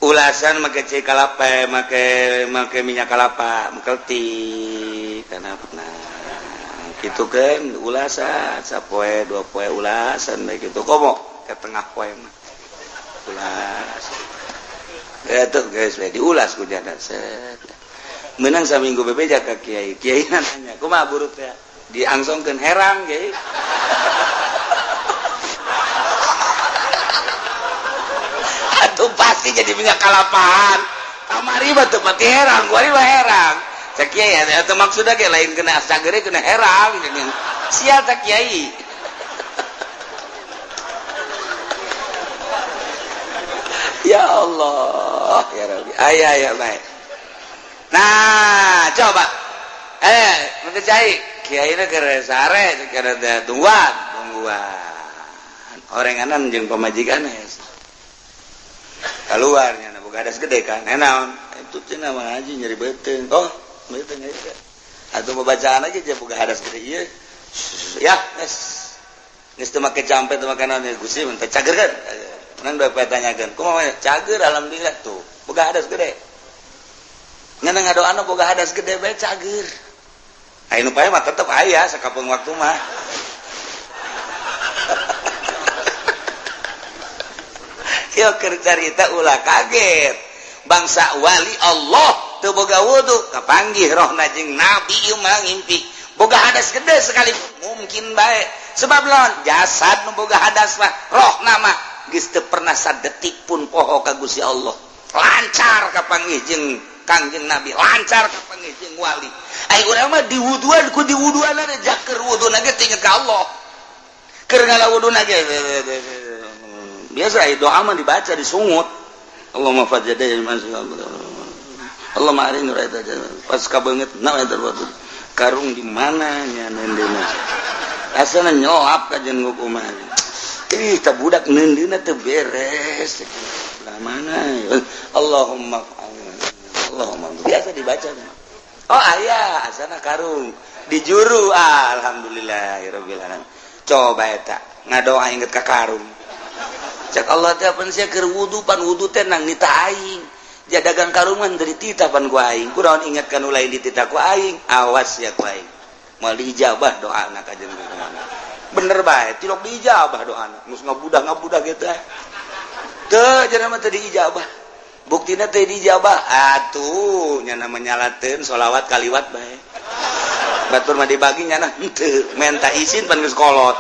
ulasan make cai kalapa make minyak kalapa mengkelti kana kitu kan ulasan sapoe 2 poe ulasan bae kitu komo ke tengah poe mah ulas eta geus diulas ku jadat set menang saminggu bebeja ka kiai nanya kumaha burut teh diangsongkeun herang kiai atuh pasti jadi minyak kalapahan kamari mah teu pati herang kuari mah herang cak kiai atuh maksudna ge lain kena sagere kena herang sia cak kiai ya Allah ya Rabbi aya baik nah coba nanti cai kiai na keur sare keur tungguan orenganan jeung pamajikan keluarnya na boga hadas gede kan naon itu cenah mah haji nyeri beuteung oh beuteung aja atuh babacaan aja jeung boga hadas gede ieu ya geus teu make campe teu make naon Gusti mun teh cagerkeun nang dua petanyakeun kumaha cager alhamdulillah tuh boga hadas gede ngan ngadoana boga hadas gede bae cager aya nu pae mah tetep aya sakapeung waktu mah yo keur carita ulah kaget bangsa wali Allah teu boga wudu kapanggih rohna jeung nabi ieu mah ngimpi boga hadas gede sekali mungkin bae sebab lawan jasad nu boga hadas mah rohna mah geus teu pernah sadetik pun poho ka Gusti Allah lancar kapanggih jeung Kangjeng Nabi lancar kapanggih jeung wali ai urang mah diwuduan ku diwuduan ada jaker wuduna ge tinget ka Allah keur ngalawuduna ge biasa doa mah dibaca disungut Allahumma fajjada Allahumma arini raita pas kabeungeut na eta karung di mana nya nendena asana nyoap ka jeung kumaha ih teh budak neundeuna teu beres lah mana Allahumma biasa dibaca oh aya asana karung di juru alhamdulillahirabbil alamin coba eta ngadoa inget ka karung cak Allah teh pan sia keur wudu pan wudu teh nang nita aing jadagang karungan dari titapan ku aing kunaon ingatkan ulai di tita ku aing awas ya ku aing moal dijabah doana ka jeung kumaha bener bae tilok dijabah doana mus ngabudah gitu teu jangan mah teu diijabah buktina teu dijabah atuh nya namanya nyalateun sholawat kaliwat bae batur mah dibagi nya nah teu menta izin pan geus kolot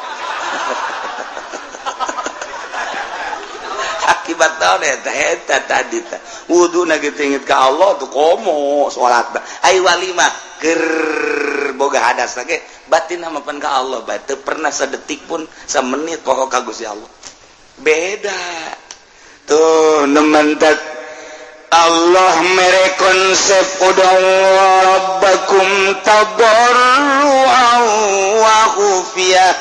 akibat taon eta tadi teh wuduna gitu inget ka Allah tuh komo salat ai walimah keur boga hadas lagi batin hamapan ka Allah bae teu pernah sadetik pun samenit pokok ka Gusti Allah beda tuh nementak Allah mere konsep udang rabbakum tadarruan wa khufiyah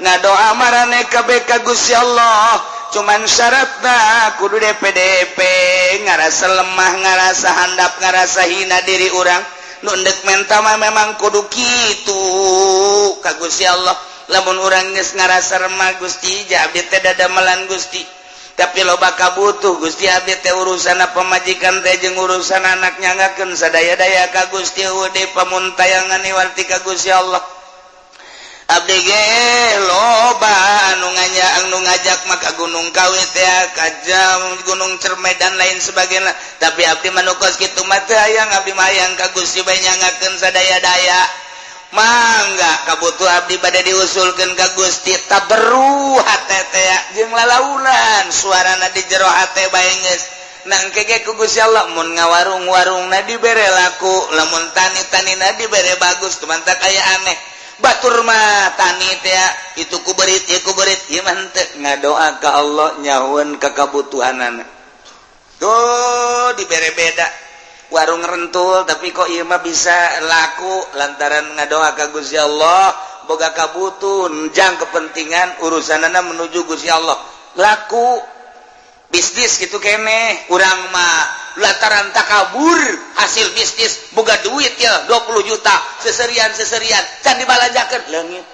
ngadoa marane kabeh ka Gusti Allah cuman syaratna kudu DPDP ngarasa lemah ngarasa handap ngarasa hina diri orang nu endek menta mah memang kudu kitu ka Gusti Allah lamun urang geus ngarasa remah Gusti ja abdi teh dadamelan Gusti tapi loba kabutuh Gusti abdi teh urusanna pamajikan teh jeung urusan anak nyangakeun sadaya-daya ka Gusti ude pamuntayangan iwarti ka Gusti Allah abdi ge loba anu ngajak maka gunung kawit ya kajam gunung cermai dan lain sebagainya tapi abdi manukos kitu mah teu hayang abdi mah hayang ka Gusti bae nyangakeun sadaya-daya mangga kabutuh abdi bade diusulkeun ka Gusti taberu hate teh jeung lalaunan suarana di jero hate bae geus nang keke ku Gusti Allah mun ngawarung-warungna dibere laku lamun tani-tanina dibere bagus teman tak aya aneh batur mah tani teh itu kuberit ieu mah henteu ngadoa ka Allah nyahoeun ka kabutuhanana tuh dibere beda warung rentul tapi kok ieu mah bisa laku lantaran ngadoa ka Gusti Allah boga kabutuh njang kepentingan urusanana menuju Gusti Allah laku bisnis gitu keneh urang mah lantaran takabur hasil bisnis boga duit ya 20 juta seserian can dibalajakeun leungit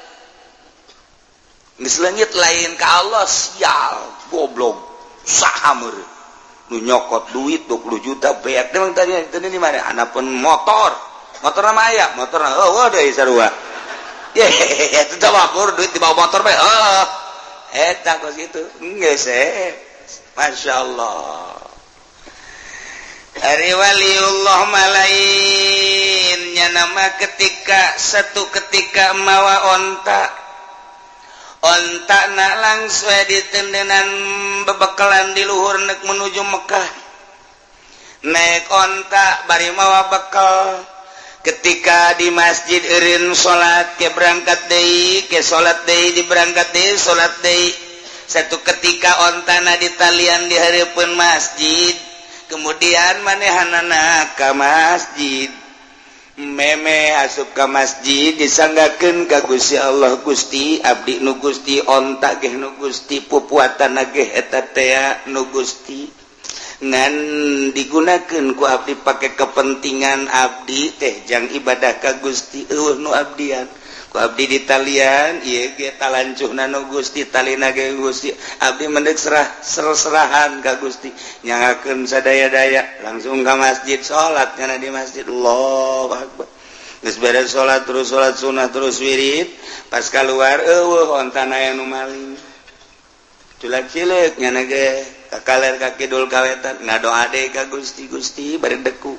geus leungit lain ka Allah sial goblok saha meureun nu nyokot duit 20 juta beak memang tadi di mana anapeun motor mah aya motor deui sarua ye eta teh wapur duit dibawa motor bae eta kos kitu geus masyaallah Ari waliullah malainnya nama satu ketika mawa onta nak langsung ditendenan bebekalan di luhur nek menuju Mekah naik onta bari mawa bekal ketika di masjid eureun salat ke berangkat deui ke salat deui diberangkat deui salat deui satu ketika ontana ditalian di hareupeun masjid kemudian manehanana ka masjid meme asup ka masjid disanggakeun ka Gusti Allah Gusti abdi nu Gusti onta ge nu Gusti pupuatana ge eta teh nu Gusti ngan digunakeun ku abdi pake kepentingan abdi teh jang ibadah ka Gusti nu abdian ku abdi di talian ieu ge talancuhna nu Gusti talina ge Gusti abdi mendek serahan ka Gusti nyangakeun sadaya-daya langsung ka masjid salat nya di masjid Allahu akbar geus beres salat terus salat sunah terus wirid pas keluar eueuh ontana aya nu maling culak-cileuk nya ge kakaler ka kidul kawetan ngadoa deui ka Gusti bari deku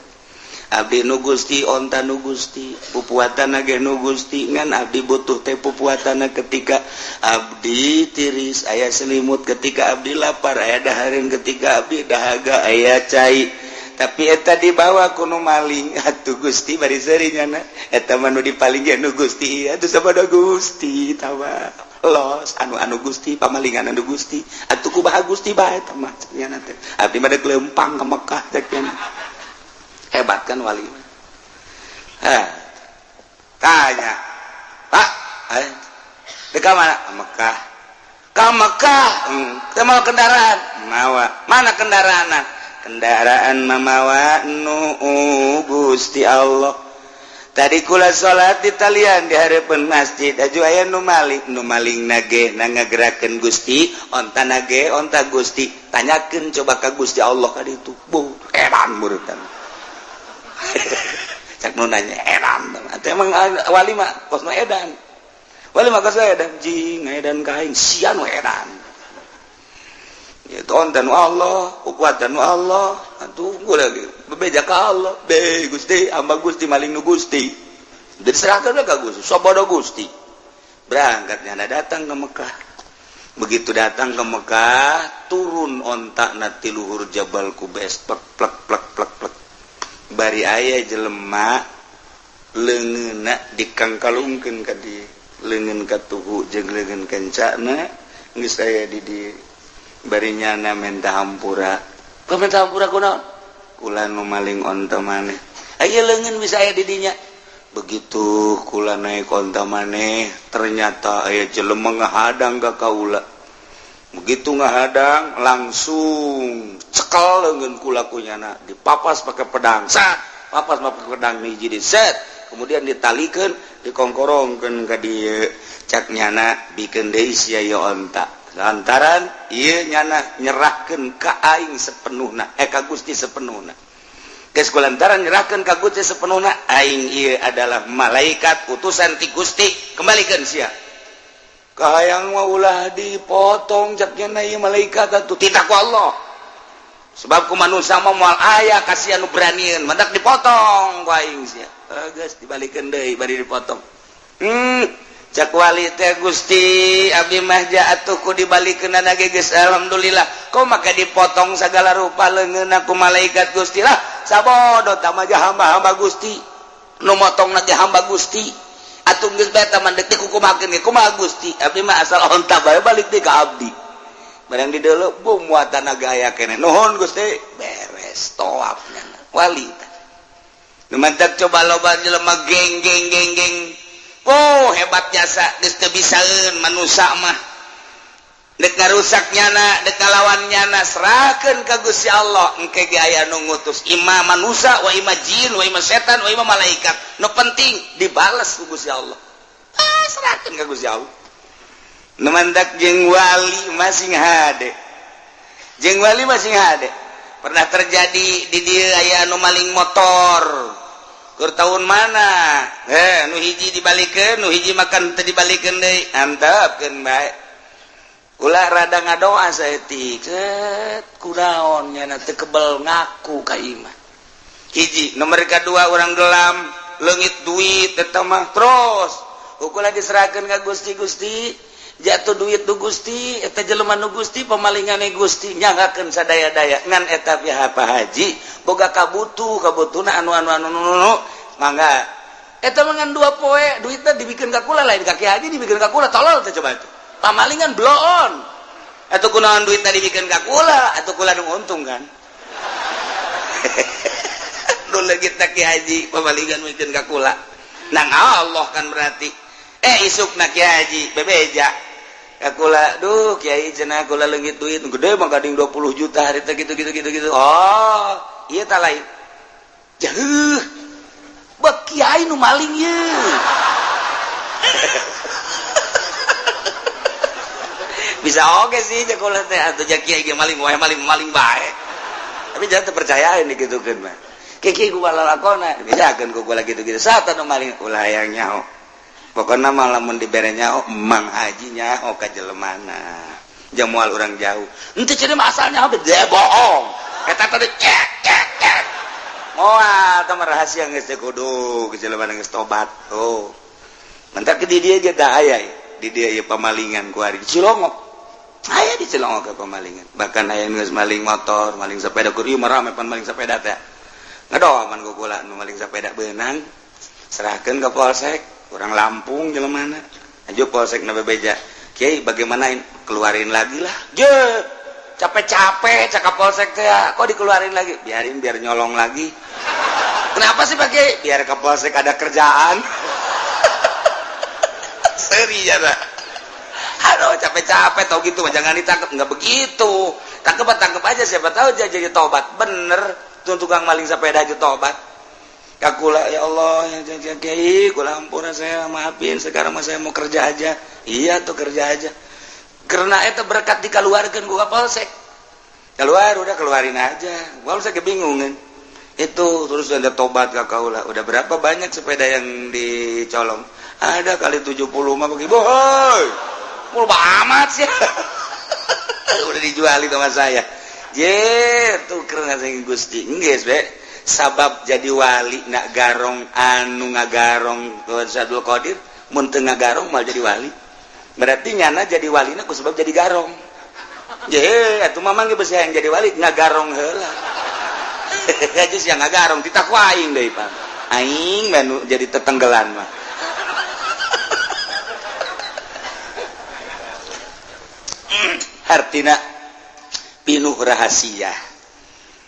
abdi nu Gusti onta nu Gusti pupuatana ge nu Gusti ngan abdi butuh teh pupuatana ketika abdi tiris aya selimut ketika abdi lapar aya dahareun ketika abdi dahaga aya cai tapi eta dibawa ku nu maling atuh Gusti bari seurinyana eta mah nu dipaling ge nu Gusti atuh sabada Gusti tawa los anu Gusti pamalingan anu Gusti atuh kumaha Gusti bae eta mah cenah teh abdi mah deuk leumpang ka Mekah cek hebat kan wali tanya Pak Deka mana? Mekah. Ka Mekah. Teu mau kendaraan. Mawa. Mana kendaraan? Kendaraan mamawa nu Gusti Allah. Tadi kula salat di talian di harapan masjid. Aju aya nu maling nage ngagerakeun Gusti, onta nage, onta Gusti. Tanyakeun coba ka Gusti Allah ka ditu. Bu, edan murutan. Cak nu nanya edan. Atuh emang wali mah kosna edan. Wali mah kosna edan jing, edan kaing sian edan. Ya ontan Allah, ukuatan Allah. Tunggu lagi, bebeja ka Allah. Be Gusti, hamba Gusti maling nu Gusti. Diserahkan ka Gusti, sobodo Gusti. Berangkatnya datang ke Mekah. Begitu datang ke Mekah, turun ontak na ti luhur Jabal Qubais, plek plek plek plek plek. Bari aya jelema leungeunna dikangkalungkeun ka di leungeun katuhu jeung leungeun kencana geus aya di bari nyana menta hampura. Pamenta hampura kunaon? Kula nu maling onta maneh. Aya leungeun bisa aya di dinya. Begitu kula naik onta maneh, ternyata aya jelema ngahadang ka kaula. Begitu ngahadang langsung cekel leungeun kula ku nyana, dipapas pakai pedang. Sat, papas pakai pedang hiji di set. Kemudian ditalikeun, dikongkorongkeun ka dieu. Cak nyana bikeun deui sia ieu onta. Lantaran ieu nyana nyerahkeun ka aing sepenuhna, ka Gusti sepenuhna. Geus kulantaran nyerahkeun ka Gusti sepenuhna, aing ieu adalah malaikat utusan ti Gusti, kembalikeun sia. Kahayang mah ulah dipotong cak nyana ieu malaikat atuh tidak ku Allah. Sebab ku manusia mah moal aya kasihan nu beranieun, mendak dipotong ku aing sia. Geus dibalikeun deui bari dipotong. Cak wali teh Gusti abdi mah atuh ku dibalikeunna ge geus alhamdulillah. Kok maka dipotong sagala rupa leungeunna ku malaikat Gusti lah. Sabodo tah mah hamba-hamba Gusti. Nu motongna ge hamba Gusti. Atuh geus bae tah mandek teh kukumakeun ge kumaha Gusti. Abdi mah asal onta bae balik teh ka abdi. Barang di deuleu bum muatan naga aya keneh. Nuhun Gusti. Beres toapna. Wali tah. Nu mantap coba loba jelema geng geng geng geng. Oh hebat jasa geus teu bisaeun manusia mah dek ngarusak nyana dek ngalawan nyana serahkeun ka Gusti Allah engke ge aya nu ngutus imam manusia wa imam jin wa imam setan wa imam malaikat nu penting dibales ku Gusti Allah serahkeun ka Gusti Allah nu mandak jeung wali masing hade jeung wali masing hade pernah terjadi di dieu aya anu maling motor keur tahun mana nu hiji dibalikeun nu hiji makan teu dibalikeun deui antepkeun bae ulah rada ngadoa saeutik set kunaon nyana teu kebel ngaku ka imah hiji nomor kadua urang gelam leungit duit eta mah terus ukur lagi serahkeun ka Gusti jatuh duit nu Gusti eta jelema nu Gusti pamalingane Gusti nyanggakeun sadaya-daya ngan eta pihak Pak Haji boga kabutuhna anu mangga eta mangan 2 poe duitna dibikeun ka kula lain ka Ki Haji dibikeun ka kula tolol teh coba itu pamalingan bloon atuh kunaon duitna dibikeun ka kula atuh kula nu untung kan nu leugit Ki Haji pamalingan mikeun ka kula nang Allah kan berarti isukna Ki Haji bebeja kakula duh Kiai cenah kula leungit duit gede mah gading 20 juta harita gitu oh ieu tah lain jeuh bek Kiai nu maling ieu bisa oge sih cek kula teh atuh jak Kiai ge maling wae maling bae tapi jangan terpercayain digitukeun mah Kiai ku lalakona bisakeun ku kula gitu-gitu sata nu maling ulah hayang nyaho pokoknya malah mun dibere nyaho Mang Haji nyaho ka jelemana jeung moal urang jauh henteu cenah asalnya apa dia bohong eta teh cek moal tah rahasia geus teh kudu ke jelemana geus tobat oh mentak di dieu ge da aya di dieu ieu pamalingan ku ari Cilongok aya di Cilongok ke pamalingan bahkan aya geus maling motor maling sepeda ku ieu mah rame pan maling sepeda teh ngadoa man ku kula nu maling sepeda beunang serahkeun ka polsek orang Lampung jelemana aja polsek na bebeja Kiai bagaimana keluarin lagi lah je capek-capek cakap polsek teh kok dikeluarin lagi biarin biar nyolong lagi kenapa sih Pak Kiai biar ke polsek ada kerjaan seri ya aduh capek-capek tau gitu mah jangan ditangkap, nggak begitu, tangkap aja siapa tahu jadi tobat bener tuh tukang maling sepeda aja tobat. Kakula ya Allah ya Kiai kula ampura saya maafin sekarang mah saya mau kerja aja. Iya tuh kerja aja karena itu berkat dikeluarkan gua polsek keluar udah keluarin aja polsek kebingungan itu terus ada tobat kakula udah berapa banyak sepeda yang dicolong ada kali 70 mah bagi boy mul amat sih udah dijuali sama saya tuh karena saya Gusti nggak be sabab jadi wali nak garong anu ngagarong Sadul Qadir mun teu ngagarong mal jadi wali berarti nyana jadi walina ku sebab jadi garong atuh mamang ge beusi yang jadi wali ngagarong heula aja yang ngagarong ditakwa aing deui Pak aing manu jadi tetenggelan mah artina pinuh rahasia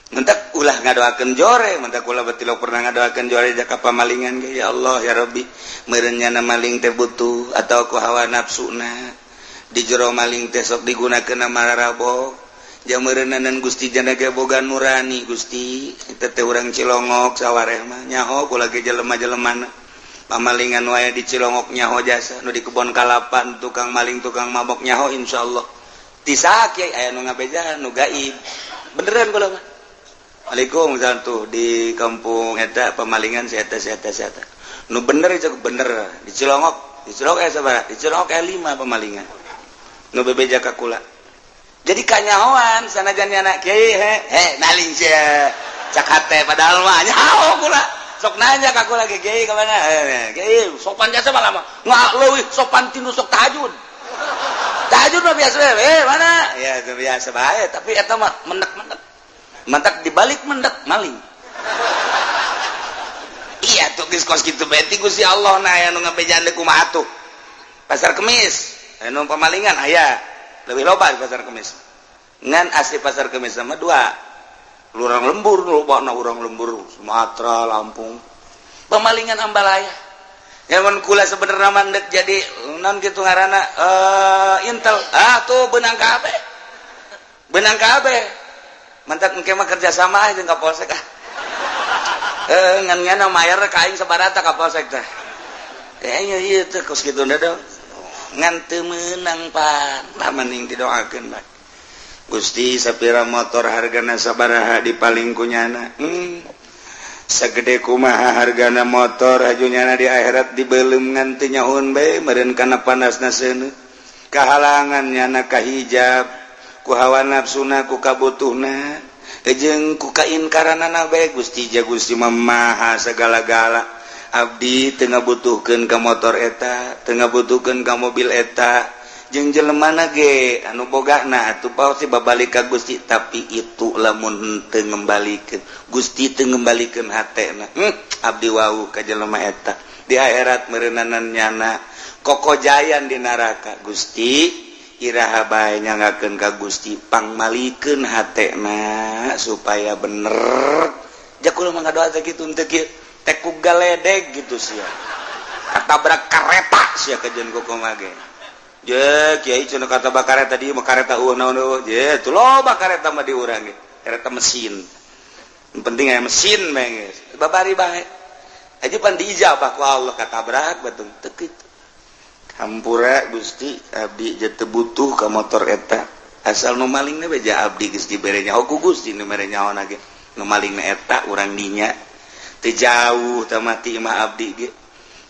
mentak ulah ngadoakeun jore mentak ulah betilo pernah ngadoakeun jore jaka pamalingan ge ya Allah ya Rabbi meureun nyana maling teh butuh atau ku hawa nafsuna di jero maling teh sok digunakeun mararabo jameureunnan Gusti jana ge boga nurani Gusti eta teh urang Cilongok sawareh mah nyaho kula ge jelema-jelemana pamalingan wae di Cilongok nyaho jasa nu di kebon kalapan tukang maling tukang mabok nyaho insyaallah tisak kiai aya nu ngabejahan nu gaib beneran kula mah Assalamualaikum tuh di kampung eta pemalingan siata nu bener itu bener di Cilongok aya sabaraha di Cilongok aya 5 pemalingan nu bebeja ka kula jadi kanyahoan sanajan anak kiai maling sia cak hate padahal mah nyaho kula sok nanya ka kula kiai ka mana kiai sopan jasa malah mah leuwih sopan tinu sok tahajud mah biasa mana ya biasa bae tapi eta mah mendek mantak dibalik mendek maling iya tuh geus kos kitu beti Gusti Allah na aya nu ngabejaan deui kumaha atuh pasar kemis anu pamalingan aya leuwih loba di pasar kemis ngan asli pasar kemis sama 2 lurang lembur lobana urang lembur Sumatera Lampung pamalingan ambalaya zaman kula sebenarnya mandek jadi naon kitu ngaranna intel tuh benang kabeh mantak engke mah kerja sama aja ka polsek ngan nyana mayar ka aing sabarata ka polsek teh ieu teh kos kitu da ngan teu meunang pan mending didoakeun bae Gusti sapira motor hargana sabaraha dipaling ku nyana sagede kumaha hargana motor hajunyana di akhirat dibeulem ngan teu nyahoon bae meureun kana panasna seuneu kahalangan nyana kahijab ku hawa nafsuna ku kabutuhna jeung ku kainkaranana bae Gusti mah segala-gala abdi teu ngabutuhkeun ka motor eta teu ngabutuhkeun ka mobil eta jeung jelemana ge anu bogana atuh pasti babalik ka Gusti tapi itu lamun teu ngembalikeun Gusti teu ngembalikeun hatena abdi wau ka jelema eta di akhirat meureunnan nyana kokojayan di neraka Gusti iraha bae nyangakeun ka Gusti pangmalikeun hatena supaya bener jak kudu mah ngadoa teh kitu teh kieu teh ku galedeg gitu sia katabrak kareta sia kajen kokomaha ge je kiai cenah katabrak kareta di mah kareta naon je tuh loba kareta mah di urang ge kareta mesin yang penting aya mesin mah geus babari bae aja pan diijabah ku Allah katabrak betul teu kitu hampura Gusti abdi jete butuh ka motor eta asal nu malingna beja abdi geus dibere nyaho ku Gusti nu mere nyaona ge nu malingna eta urang dinya teu jauh tah mati mah abdi ge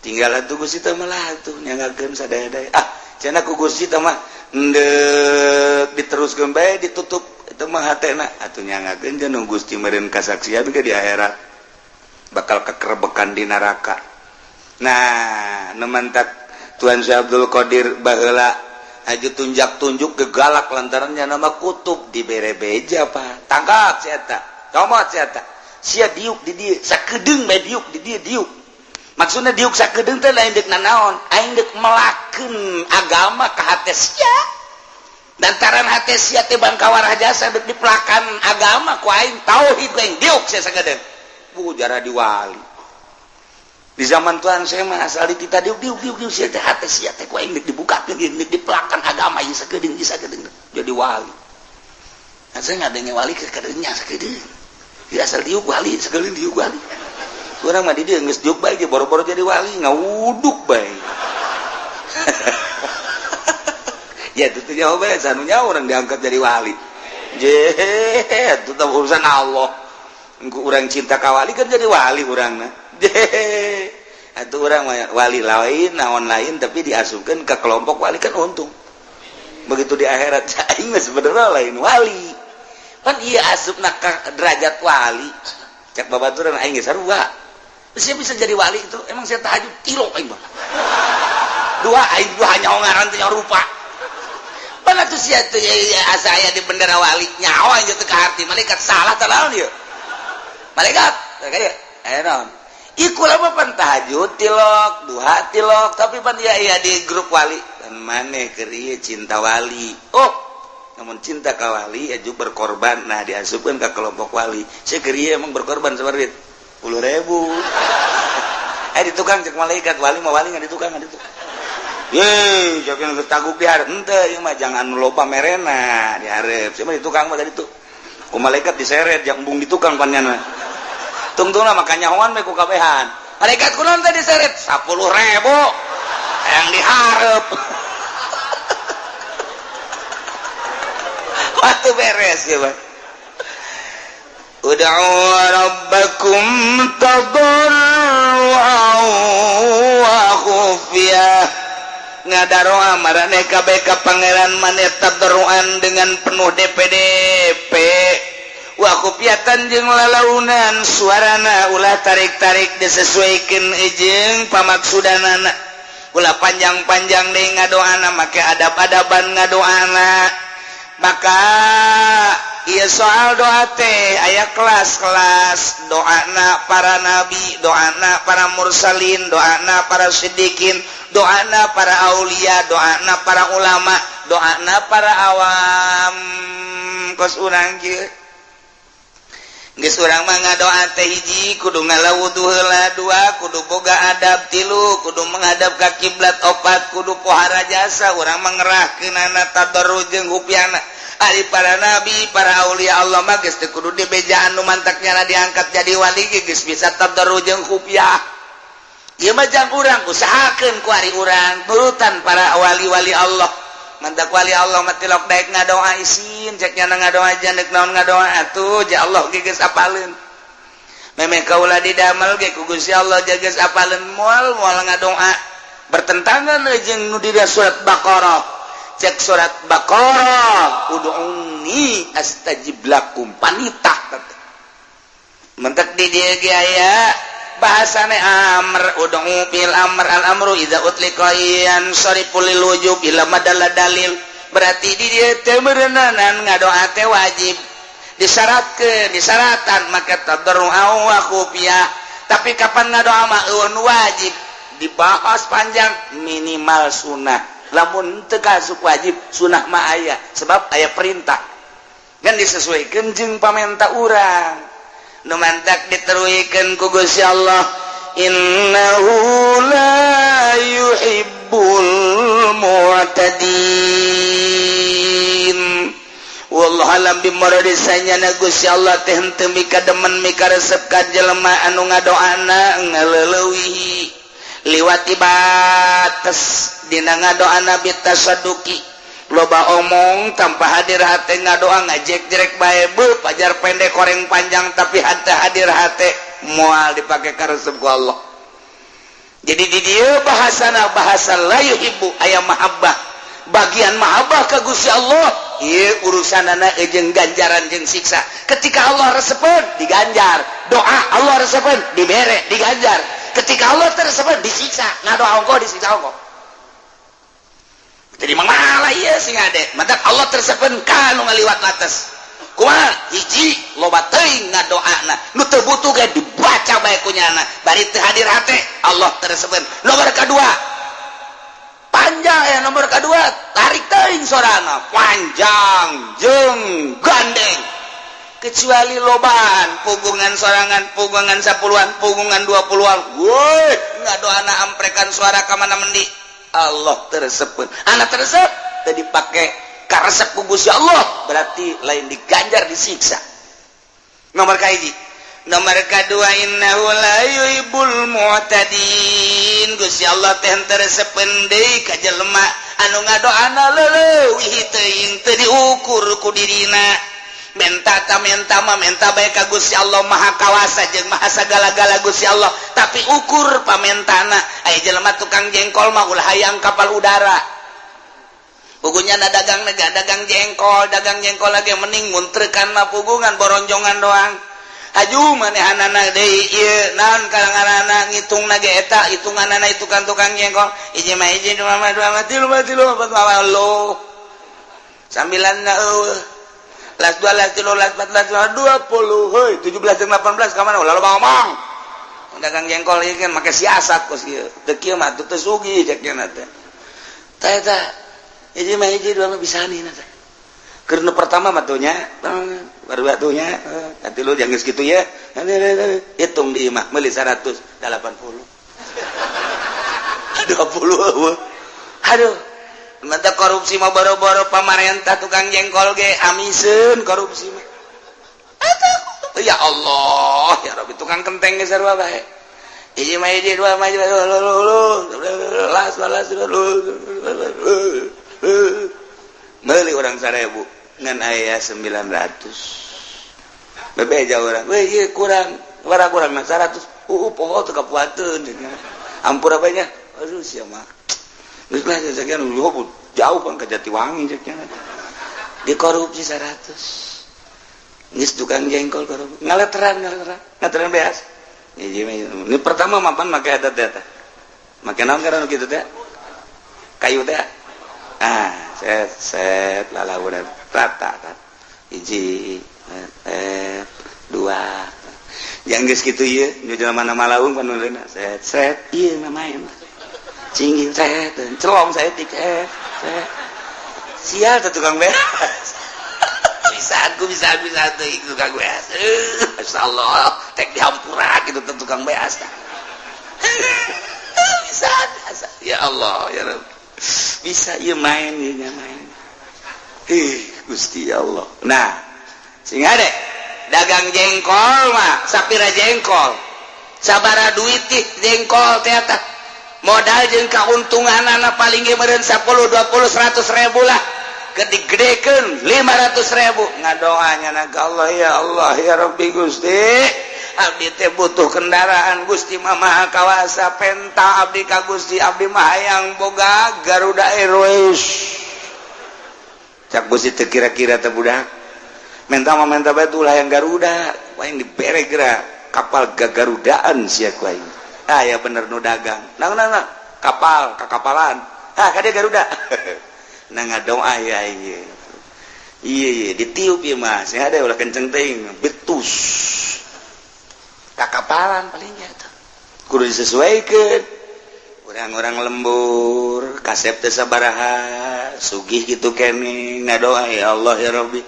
tinggal atuh Gusti teh melah atuh nyangakeun sadaya-daya cenah ku Gusti teh mah endeup diteruskeun bae ditutup eta mah hatena atuh nyangakeun jeung Gusti meureun kasaksian ge di akhirat bakal kekerebekan di neraka nah nu mantak Tuan Syekh Abdul Qadir baheula aju tunjak-tunjuk ke galak lantarannya nama kutub dibere beja Pak tangkap si eta comot si eta sia diuk di dieu sakedeung bae diuk di dieu diuk maksudna diuk sakedeung teh lain deuk nanaon aing deuk melakeun agama ka hate sia lantaran hate sia teh bangkawarah jasa deuk dipelakan agama ku aing tauhid ku aing diuk sia sakedeung jara diwali di zaman Tuhan saya mah asal ditita diuk sia teh hate sia teh ku aing dibukakeun geus dipelakan agama ieu sakedeung jadi wali. Nah, saya ngadenge wali ke kadeunya sakedeung. Di asal diuk wali sakedeung diuk wali. Urang mah di dieu geus diuk bae ge boro-boro jadi wali ngawuduk bae. Ya itu nyawa bae sanunya orang diangkat jadi wali. Itu urusan Allah. Engko urang cinta ka wali kan jadi wali urangna. Atuh orang wali lain naon lain tapi diasupkeun ke kelompok wali kan untung begitu di akhirat aing mah sebenarnya lain wali kan ieu asupna ka derajat wali cek babaturan aing geus sarua sia bisa jadi wali itu emang saya tahajud kilo aing mah dua aing dua hanya ngaran teh rupa pan atuh sia teh asa aya di bendera wali nyawa jeung teu ka harti malaikat salah tah naon ieu malaikat kayak aya naon iku lama pan tahajud tilok, duha tilok, tapi pan iya di grup wali. Dan maneh keur ieu cinta wali. Oh, namun cinta ka wali aju berkorban. Nah, diasupkeun ka kelompok wali. Saya keur ieu emang berkorban sabar duit 10.000. Di tukang cek malaikat wali mah wali ngan di tukang di tukang. Ye, jakeun geus taguk di hareup. Henteu ieu mah jangan loba merena di hareup. Sia mah di tukang mah tadi tuh. Ku malaikat diseret yang embung di tukang panjana. Tungtungna makanya hoan we ku kabehan. Malaikat kunaon teh diseret 10.000 yang diharap. Waktu beres ya, Bang. Ud'u rabbakum tadarruan wa khufyah. Ngadaroa marane kabeh ka pangeran maneh tadarruan dengan penuh DPDP. Wa khufyatan jeung lalaunan suarana ulah tarik-tarik disesuaikeun jeung pamaksudanana ulah panjang-panjang deui ngadoana make adab-adaban ngadoana maka ieu soal doa teh aya kelas-kelas doana para nabi doana para mursalin doana para siddiqin doana para aulia doana para ulama doana para awam kos urang kieu geus urang mah ngadoa teh hiji kudu ngalawudu heula dua kudu boga adab tilu kudu menghadap ka kiblat opat kudu pohara jasa urang mah ngerahkeunana tadarruj jeung hupyana ari para nabi para aulia Allah mah geus teu kudu dibejaan nu mantaknya diangkat jadi wali geus bisa tadarruj jeung hupyah ieu mah jang urang usahakeun ku ari urang nurutan para wali-wali Allah mantak wali Allah matilok daek ngadoa isin ceknya ngadoa jandek naon ngadoa atuh ja Allah ge geus apaleun memeh kaula didamel ge ku Gusti Allah geus apaleun moal ngadoa bertentangan jeung nu di surat Baqarah cek surat Baqarah ud'uni astajib lakum panitah mentek di dieu ge aya bahasane amr ud'u bil amr al amru idza utliqa yan sariful lil wujub ila madalla dalil berarti di dieu teu beureunan ngadoa teh wajib disyaratkan maka tadarru wa khufyah tapi kapan ngadoa mah wajib dibahas panjang minimal sunnah lamun teu kasuk wajib sunnah mah aya sebab aya perintah kan disesuaikeun jeung pamenta urang nu mantak diteruikeun ku Gusti Allah innahu la yuhibbul mu'tadin wallahu alam bimuradisanya na Gusti Allah teh henteu mikademen mikaresep ka jelema anu ngadoana ngaleuleui liwati batas dina ngadoana bitasaduki loba omong tanpa hadir hate ngadoa ngajek-jerek bae beuh pajar pendek koreng panjang tapi hante hadir hate moal dipake karesep ku Allah jadi di dieu bahasana bahasa la yuhibbu aya mahabbah bagian mahabbah ka Gusti Allah ieu urusanana jeung ganjaran jeung siksa ketika Allah resepeun diganjar doa Allah resepeun dibere diganjar ketika Allah teresepeun disiksa ngadoa ongko disiksa ongko jadi mangmalah ieu sing ade matak Allah tersepen kanu ngaliwat atas kumaha hiji loba teuing ngadoana nu teu butuh ge dibaca bae ku nyana bari teu hadir hate Allah tersepen nomor kadua panjang nomor kadua tarik teuing sorana panjang jeung gandeng kecuali lobaan pugungan sorangan pugungan 10-an pugungan 20-an woi ngadoana amprekan suara ka mana mendi Allah tersebut anak tersebut tadi pakai karesep ku Gusti Allah berarti lain diganjar disiksa nomor kahiji nomor kedua innahu la yuhibbul mu'tadin Gusti Allah teh teresep deui ka jelema anu ngadoana leuwih teuing teu diukur ku dirina menta baik ka Gusti Allah maha kawasa jeung maha sagala-gala Gusti Allah tapi ukur pamentana aya jelema tukang jengkol mah ulah hayang kapal udara pugunya dagang jengkol lagi mending muntrekan mah pugungan boronjongan doang aju manehanana deui ieu naon kalangan ngitung nage eta hitunganana itu kan tukang jengkol hiji mah hiji dua mah tilu opat mah lo sambilanna las 2 las 3 las 4 las 20 heuy 17 jeung 18 ka mana ulah loba ngomong dagang jengkol ieu kan make siasat kos ieu teu kieu mah teu sugih cek nya teh tah eta hiji mah hiji dua mah bisani na teh keur nu pertama mah tuh nya baru atunya ati lu jangan segitu ya hitung di imah meuli 180 20 aduh mata korupsi mah boro-boro pamarentah tukang jengkol ge amisen korupsi mah ya Allah ya Rabbi tukang kenteng ge sarua bae hiji mah hiji dua mah las meuli urang 1000 ngan aya 900 bebeja urang we ieu kurang kurang 100 poho teu kapuateun ampura bae nya aduh sia mah geus lah sakian jauh kan ke Jatiwangi ceknya dikorupsi 100 geus tukang jengkol korupsi ngaleteran beas ini pertama mapan make adat teh make naon karena kitu teh kayu teh set lalaunan rata hiji dua yang geus kitu ieu nu jelema malaung panuleuna set ieu namae cingin set celong saya tik sial tuh tukang beas bisa tuh itu tukang beas masyaallah tek dihampura gitu tuh tukang beas bisa ya Allah ya Rabb bisa ieu main Gusti Allah nah sing ade dagang jengkol mah sapira jengkol sabara duit teh jengkol teh eta modal jeung kauntunganana paling ge meureun 10 20 100 ribu lah gedegedekeun 500 ribu ngadoanya na ka Allah ya Rabbi Gusti abdi teh butuh kendaraan Gusti mah maha kawasa penta abdi ka Gusti abdi mah hayang boga Garuda Airways cak Gusti teu kira-kira teh budak menta bae tuh hayang Garuda hayang dibere geura kapal gagarudaan sia ku aing ya bener nu dagang nah kapal kakapalan kade Garuda nah ngadoa ya iya ditiup ieu mah sing ada ulah kenceng teuing betus kakapalan paling eta kudu disesuaikeun urang-urang lembur kasep teh sabaraha sugih kitu keneh ngadoa ya Allah ya Rabbi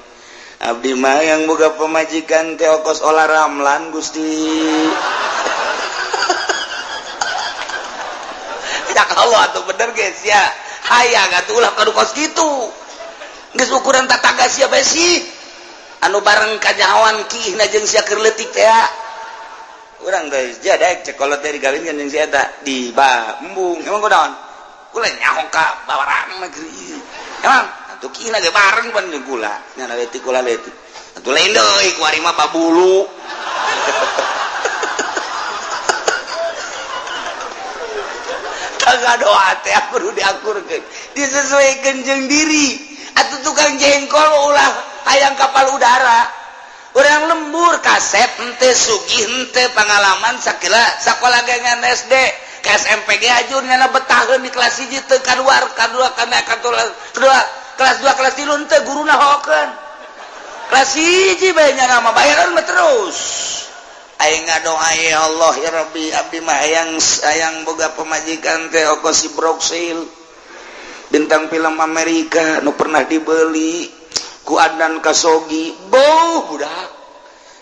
abdi mah yang boga pamajikan teh ongkos olah ramlan Gusti Allah atuh bener guys ya hayang atuh ulah kadu kos kitu geus ukuran tatangga sia bae sih anu bareng kanyawan kihna jeung sia keur leutik teh urang teh jadek cekolot dari gawinkeun jeung sia eta di Bambung emang kunaon kula nyaho ka bawarang negeri emang atuh kihna ge bareng pan jeung kula nya leutik kula leutik atuh lain deui ku ari mah babulu kagak doa teh kudu diakurkeun disesuaikeun jeung diri atuh tukang jengkol ulah hayang kapal udara urang lembur kasep henteu sugih henteu pangalaman sakola gengan SD ka SMPG ajun ngana betaheun di kelas 1 teu kaluar kadua kana kedua kelas 2 kelas 3 henteu guruna hokeun kelas 1 bae nya mah bayaran mah terus aing ngadoa ya Allah ya Rabbi abdi mah hayang boga pamajikan teh ongkos si Broksil bintang film Amerika nu pernah dibeli ku Adnan Kasogi beuh budak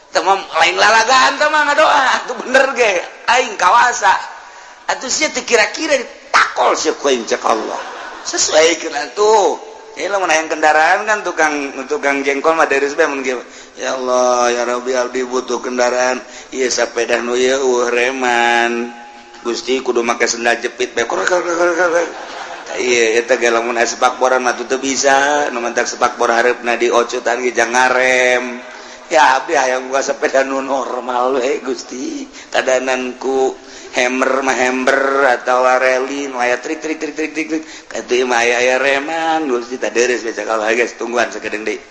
lain lalagaan mah doa itu bener ge aing kawasa atuh sia teu kira-kira ditakol sia ku aing cek Allah sesuaikeun atuh ya lamun aya kendaraan kan tukang jengkol mah deres bae mun ya Allah ya Rabbi abdi butuh kendaraan ieu sapeda nu ieu reman Gusti kudu make sendal jepit bae iya eta ge lamun aya sepakboran mah teu bisa nu mentak sepakbor hareupna diocotan ge jang ngarem ya abdi hayang boga sepeda nu normal we Gusti kadananku hammer atau rally nu aya trik katu mah aya reman Gusti tah deres baca kalau guys tungguan sakedeung deui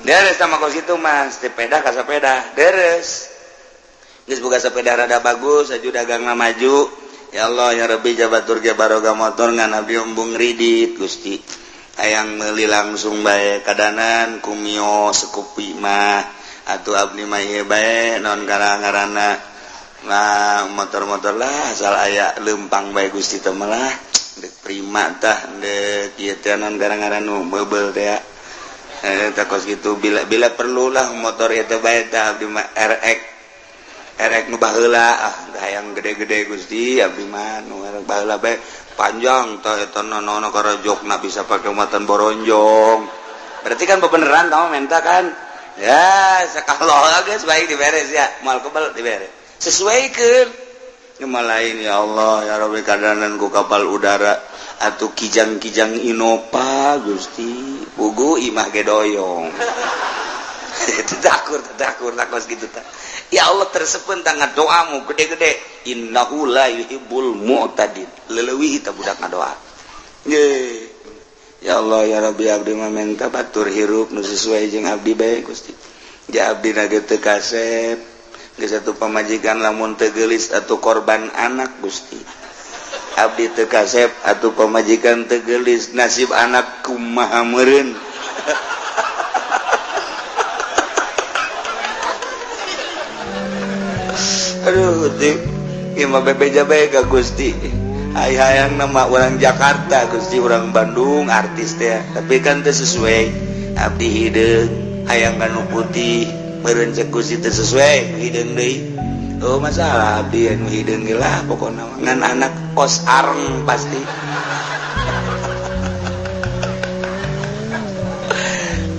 deres sama kos itu mas sepeda ka sepeda deres geus boga sepeda rada bagus aju dagangna maju ya Allah ya Rabbi jabatur ge barokah motor ngan abdi embung ridit Gusti hayang meuli langsung bae kadanan kumio sekupi mah atuh abdi mah ieu bae naon ngaranna nah motor-motor lah asal aya lempang bae Gusti teh mah lah dek prima tah dek ieu teh naon ngaranna nu meubel teh tah kos kitu bila perlu lah motor ieu teh bae tah abdi mah RX nu baheula hayang gede-gede Gusti abdi mah nu RX baheula bae panjang tah eta nono karajokna bisa pake muatan boronjong berarti kan bebeneran tah menta kan ya sakalloh geus baik diberes ya moal kebal diberes sesuaikeun nyamal lain ya Allah ya Rabbi kadanan ku kapal udara atuh kijang-kijang Innova Gusti pugu imah ge doyong tadakur takos gitu tah ya Allah tersepen tangan doamu gede-gede innahu la yuhibbul mu'tadin leuwih tah budak ngadoa ye ya Allah ya Rabbi abdi mah minta batur hirup nu sesuai jeung abdi bae Gusti ja abdi na teu kasep geus atuh pamajikan lamun teu geulis atuh korban anak Gusti abdi teu kasep atuh pamajikan teu geulis nasib anak kumaha meureun aduh teh ieu mah bebeja bae ka Gusti hayang nama orang Jakarta Gusti orang Bandung artis teh tapi kan teu sesuai abdi hideung hayang kanu putih meureun cek Gusti teu sesuai hideung deui oh masalah abdi anu hideung ge lah pokona ngan anak kos areng pasti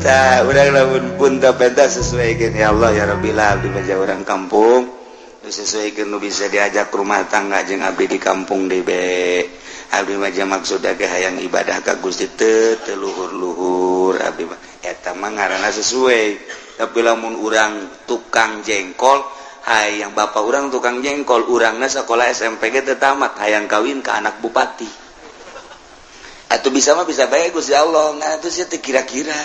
tah urang lamun pun tah pentas sesuaikeun ya Allah ya Rabbi lah abdi mah urang kampung sesuaikeun nu bisa diajak rumah tangga jeung abdi di kampung deui be abdi mah maksudna ge hayang ibadah ka Gusti teu luhur-luhur abdi mah eta mah ngaranna sesuai tapi lamun urang tukang jengkol hayang bapak urang tukang jengkol urangna sakola SMP ge teu tamat hayang kawin ka anak bupati atuh bisa mah bisa bae Gusti Allah nah atuh sia teh kira-kira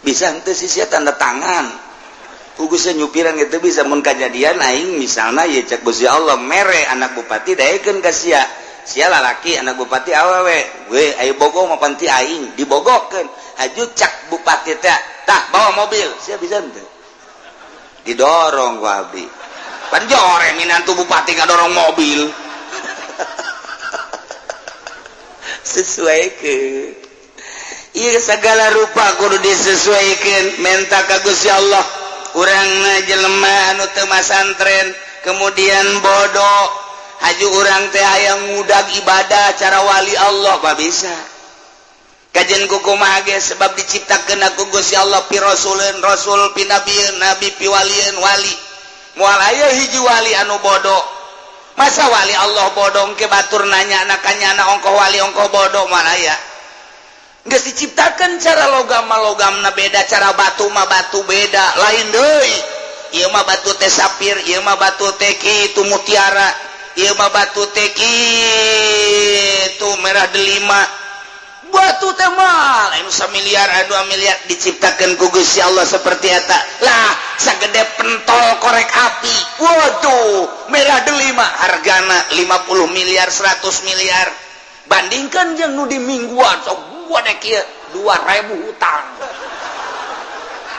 bisa henteu sia tanda tangan Ugusnya nyupiran gitu bisa mun kejadian aing misalnya ya cek Gusti Allah mere anak bupati daekeun ka sia lalaki anak bupati awewe we ayo bogo mah panti aing dibogokeun aju cak bupati teh tah bawa mobil sia bisa henteu didorong ku abdi pan joreng minantu bupati ngadorong mobil sesuaikeun ieu segala rupa kudu disesuaikeun menta ka Gusti Allah urang jelema anu teu masantren kemudian bodoh haju urang teh hayang ngudag ibadah cara wali Allah pa bisa kajen kumaha ge sebab diciptakeun ku Gusti Allah pi rasulun rasul pi nabieun nabi pi walieun wali moal aya hiji wali anu bodoh masa wali Allah bodoh ke batur nanya anak kanyana ongkoh wali ongkoh bodoh moal aya geus diciptakeun cara logam-logamna beda cara batu mah batu beda lain deui ieu mah batu teh sapir ieu mah batu teh kitu mutiara ieu mah batu teh kitu merah delima batu teh mah lain 1 miliar 2 miliar diciptakeun ku Gusti Allah seperti eta lah sagede pentol korek api waduh merah delima hargana 50 miliar 100 miliar bandingkan jeung nu di mingguan sok gua dek ieu 2000 hutang.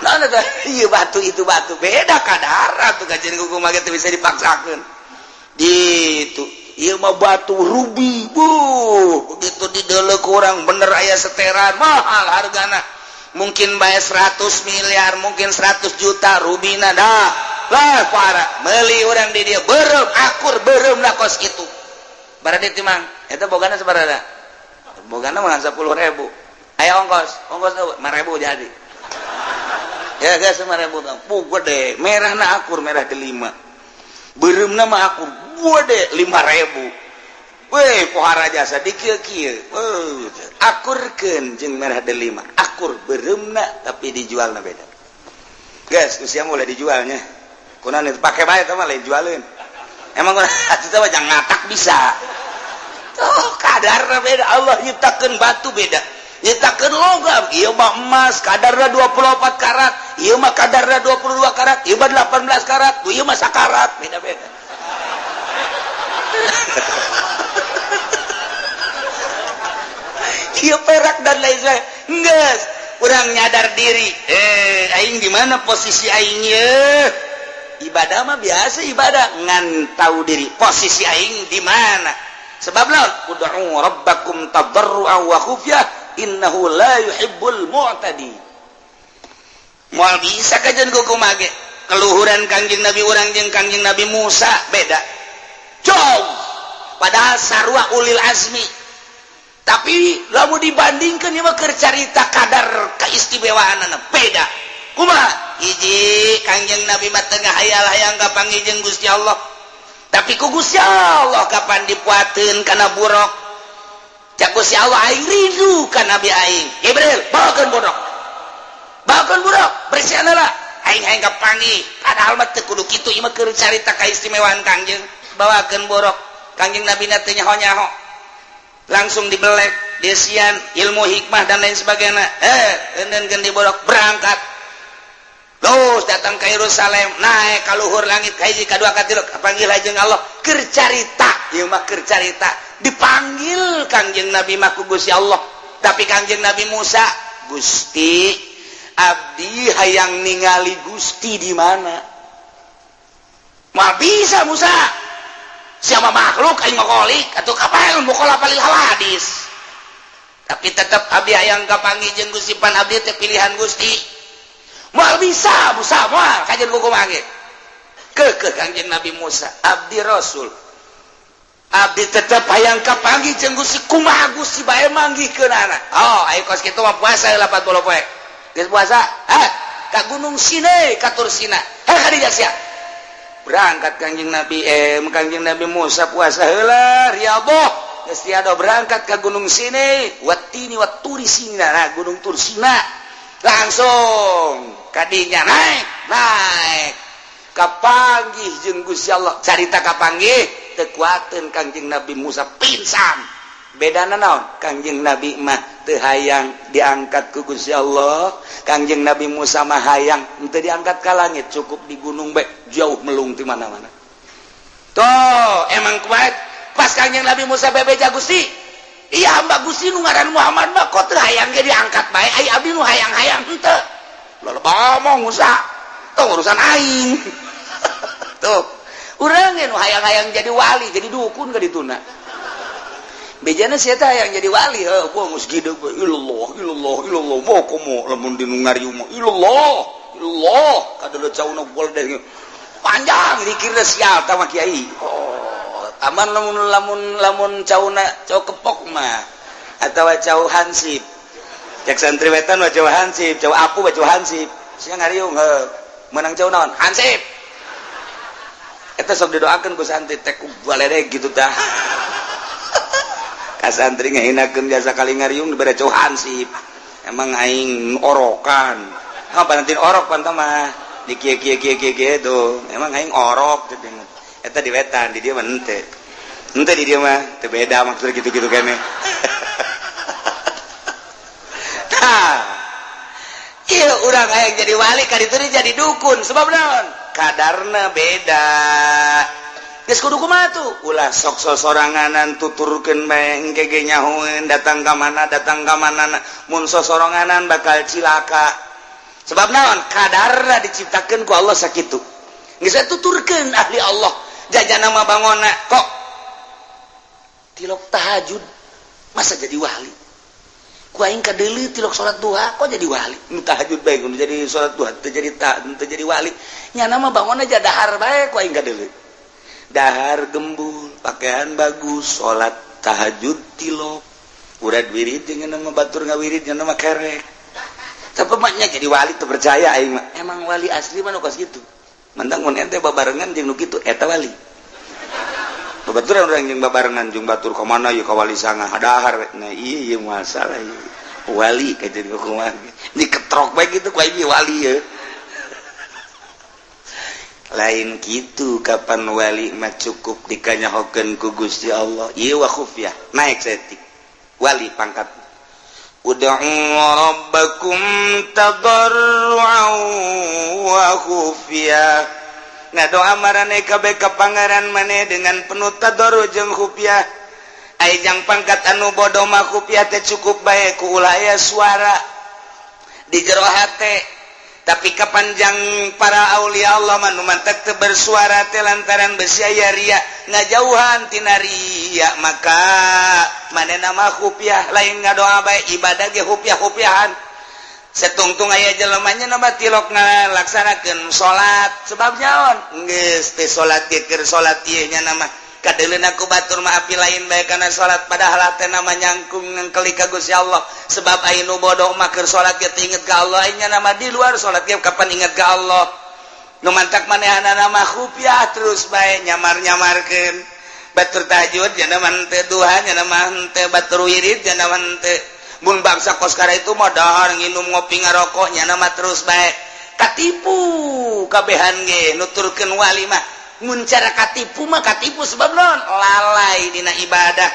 Nah, ieu batu itu batu beda kadar tuh kajian kumaha teh bisa dipaksakeun. Ditu, ieu mah batu rubi. Begitu dideuleuh ku urang bener aya seteran mahal hargana. Mungkin bae 100 miliar, mungkin 100 juta rubina dah. lah para meuli urang di dia beureum akur beureum na kos kitu barade timang eta bogana sabaraha bogana mah 10.000 aya ongkos 5.000 jadi ya guys 5.000 bu gede merah na akur merah delima beureum na mah akur gede 5.000 weh pohara jasa dikieu-kieu akurkeun jeung merah delima akur beureumna tapi dijualna beda guys usia mulai dijualnya kunaon itu pake bae teh mah lain jualeun emang atuh teh jangan ngatak bisa tuh kadarna beda Allah nyiptakeun batu beda nyiptakeun logam ieu mah emas kadarna 24 karat ieu mah kadarna 22 karat ieu mah 18 karat ieu mah sakarat beda-beda iya perak dan lain sebagainya nges kurang nyadar diri aing di mana posisi aingnya ibadah mah biasa ibadah ngan tahu diri posisi aing di mana sebab lawan ud'u rabbakum tadarruan wa khufyah innahu la yuhibbul mu'tadi moal bisa kajen kumaha ge keluhuran Kangjeng Nabi urang jeung Kangjeng Nabi Musa beda jauh padahal sarua ulil azmi tapi lamu dibandingkan ieu mah keur carita kadar kaistimewaanana beda kumaha hiji Kangjeng Nabi mah tengah hayal-hayang kapanggih jeung Gusti Allah tapi ku Gusti Allah kapan dipuateun kana buruk cak Gusti Allah aing rindu ka Nabi aing Jibril bawakeun buruk bersihan heula aing hayang kapanggih padahal mah teu kudu kitu ieu mah keur carita kaistimewaan Kangjeng bawakeun buruk Kangjeng Nabi na teu nyaho-nyaho langsung dibelek desian ilmu hikmah dan lain sebagainya kemudian diborok berangkat terus datang ke Yerusalem naik ka luhur langit kahiji kadua katilu panggil jeung Allah keur carita ieu mah keur carita dipanggil Kangjeng Nabi mah ku Gusti Allah tapi Kangjeng Nabi Musa Gusti abdi hayang ningali Gusti di mana mah bisa Musa siapa makhluk aing makolik atau kapal mokola palih hadis tapi tetap abdi hayang kapanggih jeung Gusti pan abdi teh pilihan Gusti moal bisa Musa moal kajen kumaha ge keukeuh Kangjeng Nabi Musa abdi Rasul abdi tetap hayang kapanggih jeung Gusti kumaha Gusti bae manggihkeunana aya kos kitu mah puasa 80 poe geus puasa ka Gunung Sinai ka Tursina ka dieu sia berangkat Kangjeng Nabi Musa puasa heula riyadhah geus tiada berangkat ke Gunung Sinai watini waturi Sina nah Gunung Tursina langsung kadinya naik kapanggih jeung Gusti Allah carita kapanggih teu kuateun Kangjeng Nabi Musa pingsan bedana naon Kangjeng Nabi mah teu hayang diangkat ku Gusti Allah Kangjeng Nabi Musa mah hayang teu diangkat ka langit cukup di gunung bae jauh melung ti mana-mana toh emang kuat pas Kangjeng Nabi Musa bebeja Gusti iya hamba Gusti nu ngaran Muhammad mah kok teu hayang ge diangkat bae ai abdi nu hayang-hayang henteu loba omong Musa tong urusan aing tuh urang nu hayang-hayang jadi wali jadi dukun ka dituna bejana sia teh yang jadi wali heuh geus gideg ilallah moh komo lamun dinu ngariung ilallah kadeuleut cauna gol deh panjang dikirna sial tah mah kiai aman lamun cauna cau kepok mah atawa cau hansip cek santri wetan mah cau hansip cau apu mah cau hansip sia ngariung menang cau naon hansip eta sok didoakeun ku santri teh ku baledeg gitu tah kasantri ngahinakeun jasa kali ngariung dibere cau hansip emang aing orokan panantin orok pantah mah di kieu tuh emang aing orok eta di wetan di dieu mah henteu di dieu mah teu beda maksudna gitu-gitu kene nah ieu urang hayang jadi wali ka ditu jadi dukun sebab naon kadarna beda geus kudu kumaha tuh ulah sok sosoranganan tuturkeun bae engke ge nyahoeun datang ka mana mun sosoranganan bakal cilaka sebab naon kadarna diciptakeun ku Allah sakitu geus tuturkeun ahli Allah jajana mah bangonna kok tilok tahajud masa jadi wali ku aing kadeuleu tilok salat duha kok jadi wali nu tahajud bae nu jadi salat duha teu jadi wali nya nama bangun aja dahar bae ku aing kadeuleu dahar gembul pakaian bagus salat tahajud tilok urad wirid jeung nama batur ngawirid nya nama kerek tapi maknya jadi wali teu percaya aing mah emang wali asli mah nu kos kitu mantang mun ente babarengan jeung nu kitu eta wali babaturan urang jeung babarengan jeung batur ka mana ieu ka wali sangah dahar nah ieu masalah ieu wali ka jadi kumaha diketrok bae kitu ku aing wali ye lain kitu kapan wali mah cukup dikanyahokeun ku Gusti Allah ieu wa khufyah naik setik wali pangkat ud'u rabbakum tadarruan wa khufyah ngadoa marane kabeh ka pangeran maneh dengan penuh tadarruj jeung khufyah aya jang pangkat anu bodoh mah khufyah teh cukup bae ku ulah aya suara di jero hate tapi kapanjang para aulia Allah mah nu mantek teu bersuara teh lantaran beusi aya ria ngajauhan tina ria maka manehna mah khufyah lain ngadoa bae ibadah ge khufyah-khufyahan setungtung aya jelema nya nama tilok ngalaksanakeun salat sebab nyaon geus teh salat ge keur salat ieu nya nama kadeuleuna ku batur mah api lain bae kana salat padahal teh nama nyangkung nengkeli ka Gusti Allah sebab aya nu bodoh mah keur salat ge teu inget ka Allah nya nama di luar salat ge kapan inget ka Allah nu mantak manehna nama khufyah terus bae nyamar-nyamarkeun batur tahajud nya nama teu duha nya nama teu batur wirid nya nama teu mun bangsa kos kara itu mah dahar nginum ngopi ngarokoknya nama terus baik katipu kabehan ge nuturkeun wali mah mun cara katipu mah katipu sebab naon lalai dina ibadah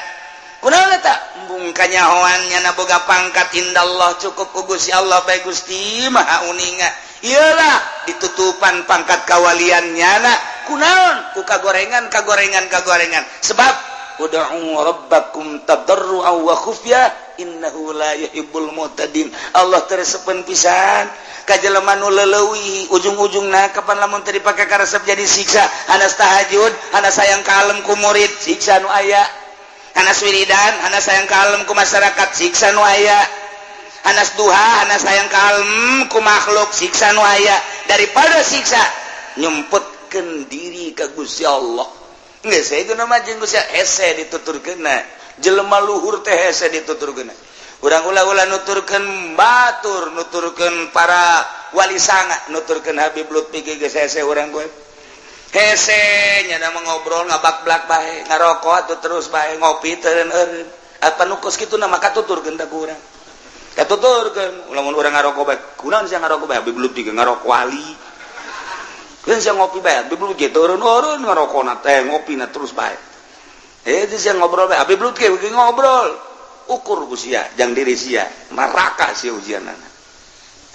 kunaon eta embung kanyahoan nya boga pangkat indallah cukup ku Gusti Allah bae Gusti Maha Uninga iyalah ditutupan pangkat kawalian nyana kunaon ku kagorengan sebab ud'u rabbakum tadarruan wa khufyah innahu la yuhibbul mu'tadin Allah teresepen pisan ka jelema nu leuleui ujung-ujungna kapan lamun teu dipake karesep jadi siksa anas tahajud anas sayang kalem ku murid siksa nu aya anas wiridan anas sayang kalem ku masyarakat siksa nu aya anas duha anas sayang kalem ku makhluk siksa nu aya daripada siksa nyumputkeun diri ka Gusti Allah geus saegeuna mah jeung Gusti hese dituturkeunna jelema luhur teh hese dituturkeun urang ulah-ulah nuturkeun batur nuturkeun para wali sanga nuturkeun Habib Lutfi geus hese urang gue hese nya nama ngobrol ngabak-blak bae ngarokok atuh terus bae ngopi teureun-eureun apa nu kos kitu nama katuturkeun da ku urang katuturkeun lamun urang ngarokok bae kunaon sia ngarokok bae Habib Lutfi ngarokok wali keun sia ngopi bae Habib Lutfi teureun-eureun ngarokona teh ngopina terus bae itu sih ngobrol bae Habib Lutfi ngobrol ukur ku sia jang diri sia maraka sia ujianana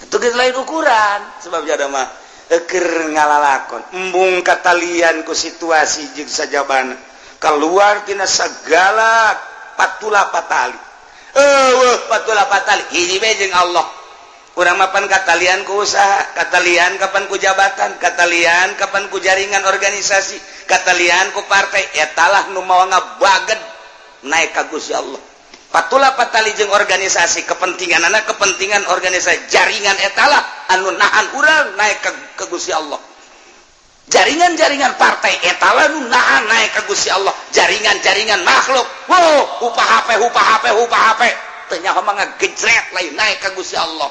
itu geus lain ukuran sebab jada mah keur ngalalakon embung katalian ku situasi jeung sajabana keluar tina sagala patula patali patula patali hiji bae jeung Allah urang mapan katalian ku usaha katalian kapan ku jabatan katalian kapan ku jaringan organisasi katalian ku partai etalah nu mawa ngabaged naik ka Gusti Allah patulah patali jeung organisasi kepentinganana kepentingan organisasi jaringan etalah anu nahan urang naik ka Gusti Allah jaringan-jaringan partai etalah nu nahan naik ka Gusti Allah jaringan-jaringan makhluk upah HP teu nyaho mah ngagejret lain naik ka Gusti Allah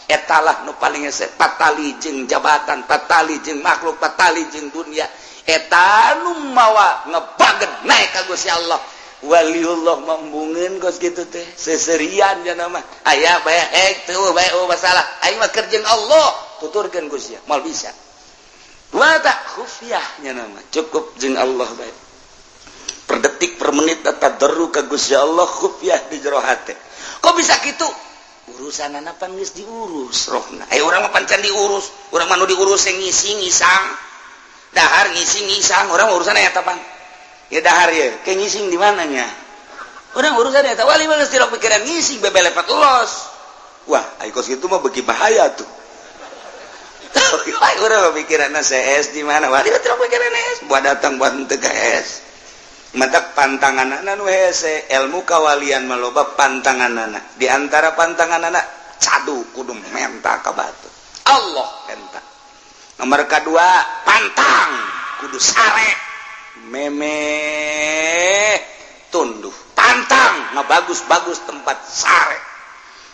etalah nu paling hese patali jeung jabatan patali jeung makhluk patali jeung dunia eta nu mawa ngebaged naik ka Gusti Allah waliullah mambungeun kos kitu teh seserian cenah mah aya bae teu bae masalah aing mah keur jeung Allah tuturkeun Gusti moal bisa wa ta khufyah nya nama cukup jeung Allah bae per detik per menit tadarru ka Gusti Allah khufyah di jero hate kok bisa kitu urusanana pan geus diurus rohna urang mah pancan diurus urang mah nu diurus yang ngisi-ngisang dahar ngisi-ngisang urang urusanna eta pan ya dahar ya ke ngising di mananya urang urusanna eta wali mah geus tilok pikiran ngising bebelepet los wah ai kos kitu mah beuki bahaya tuh urang mah pikiranna CS di mana wali mah tilok pikiran CS buat datang buat teu ka CS matak pantangan anak nu hese ilmu kawalian maloba pantangan anak di antara pantangan anak cadu kudu menta ka batu Allah enta nomor kedua pantang kudu sare meme tunduh pantang bagus-bagus tempat sare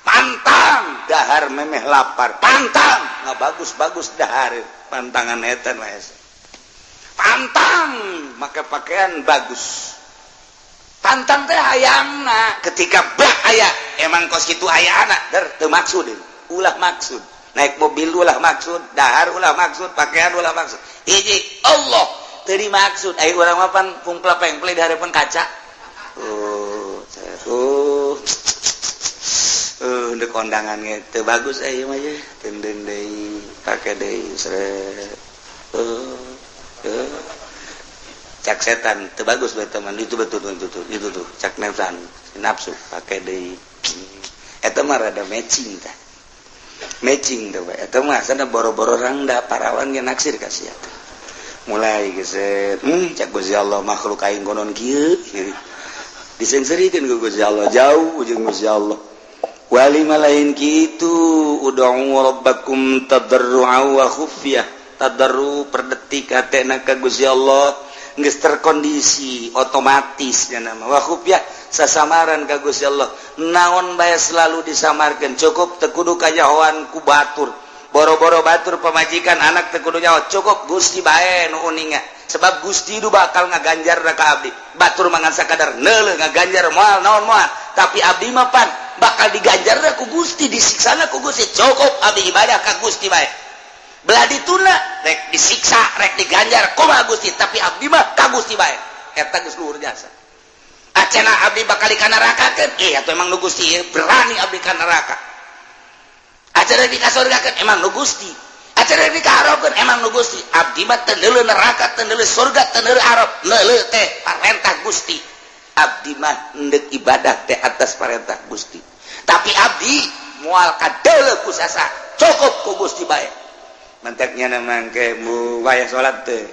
pantang dahar memeh lapar pantang bagus-bagus dahar pantangan eta hese pantang make pakaian bagus pantang teh hayangna ketika bah aya emang kos kitu aya anak teu maksud ulah maksud naik mobil ulah maksud dahar ulah maksud pakaian ulah maksud hiji Allah teu dimaksud aya urang mah pan pungpla pengple di harapan kaca untuk kondangan teu bagus aya mah ye tenden deui pake deui sret cak setan teu bagus bae teman itu betul itu tuh cak nafsu pakai deui eta mah rada matching tah matching teh bae eta mah sana boro-boro rangda parawan ge naksir ka sia teh mulai geus cak Gusti Allah makhluk aing konon kieu disengserikeun ku Gusti Allah jauh jeung Gusti Allah wali malain kitu ud'u rabbakum tadarru'an wa khufyah tadarru per detik hatena ka Gusti Allah geus terkondisi otomatis nama wa khufyah sasamaran ka Gusti Allah naon bae selalu disamarkeun cukup teu kudu kajahoan ku batur boro-boro batur pamajikan anak teu kudu nyaho cukup Gusti bae nu uninga sebab Gusti itu bakal ngaganjar ka abdi batur mangan sakadar neuleuh ngaganjar moal naon moal tapi abdi mah pan bakal diganjar ku Gusti disiksana ku Gusti cukup abdi ibadah ka Gusti bae belah dituna rek disiksa rek diganjar kumaha Gusti tapi abdi mah ka Gusti bae eta geus luhur jasa acena abdi bakal ka neraka keun atuh emang nu Gusti berani abdi ka neraka acena di ka surga keun emang nu Gusti acena di ka arab keun emang nu Gusti abdi mah teu neuleuh neraka teu neuleuh surga teu neuleuh arab neuleuh teh parentah Gusti abdi mah hendeuk ibadah teh atas parentah Gusti tapi abdi moal kadeuleuh ku sasa cukup ku Gusti bae manteknya namang ke mu wayah salat teh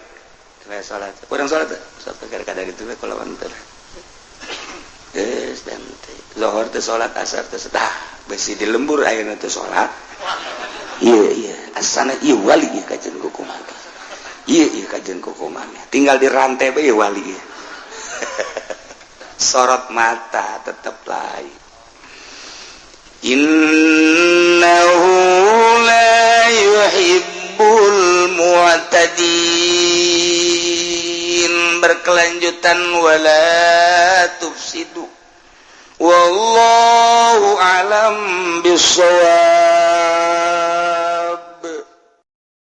wayah salat kurang salat teh sampai kada gitu we kalawan teh geus dan teh zuhur teh salat asar teh setah besi di lembur ayeuna teh salat iya asana ieu wali ieu kajen kukuman iya kajen kukuman tinggal di rantai bae wali ieu sorot mata tetep lain innahu la yuhibbul mu'tadin berkelanjutan wala tufsidu wallahu alam bissawab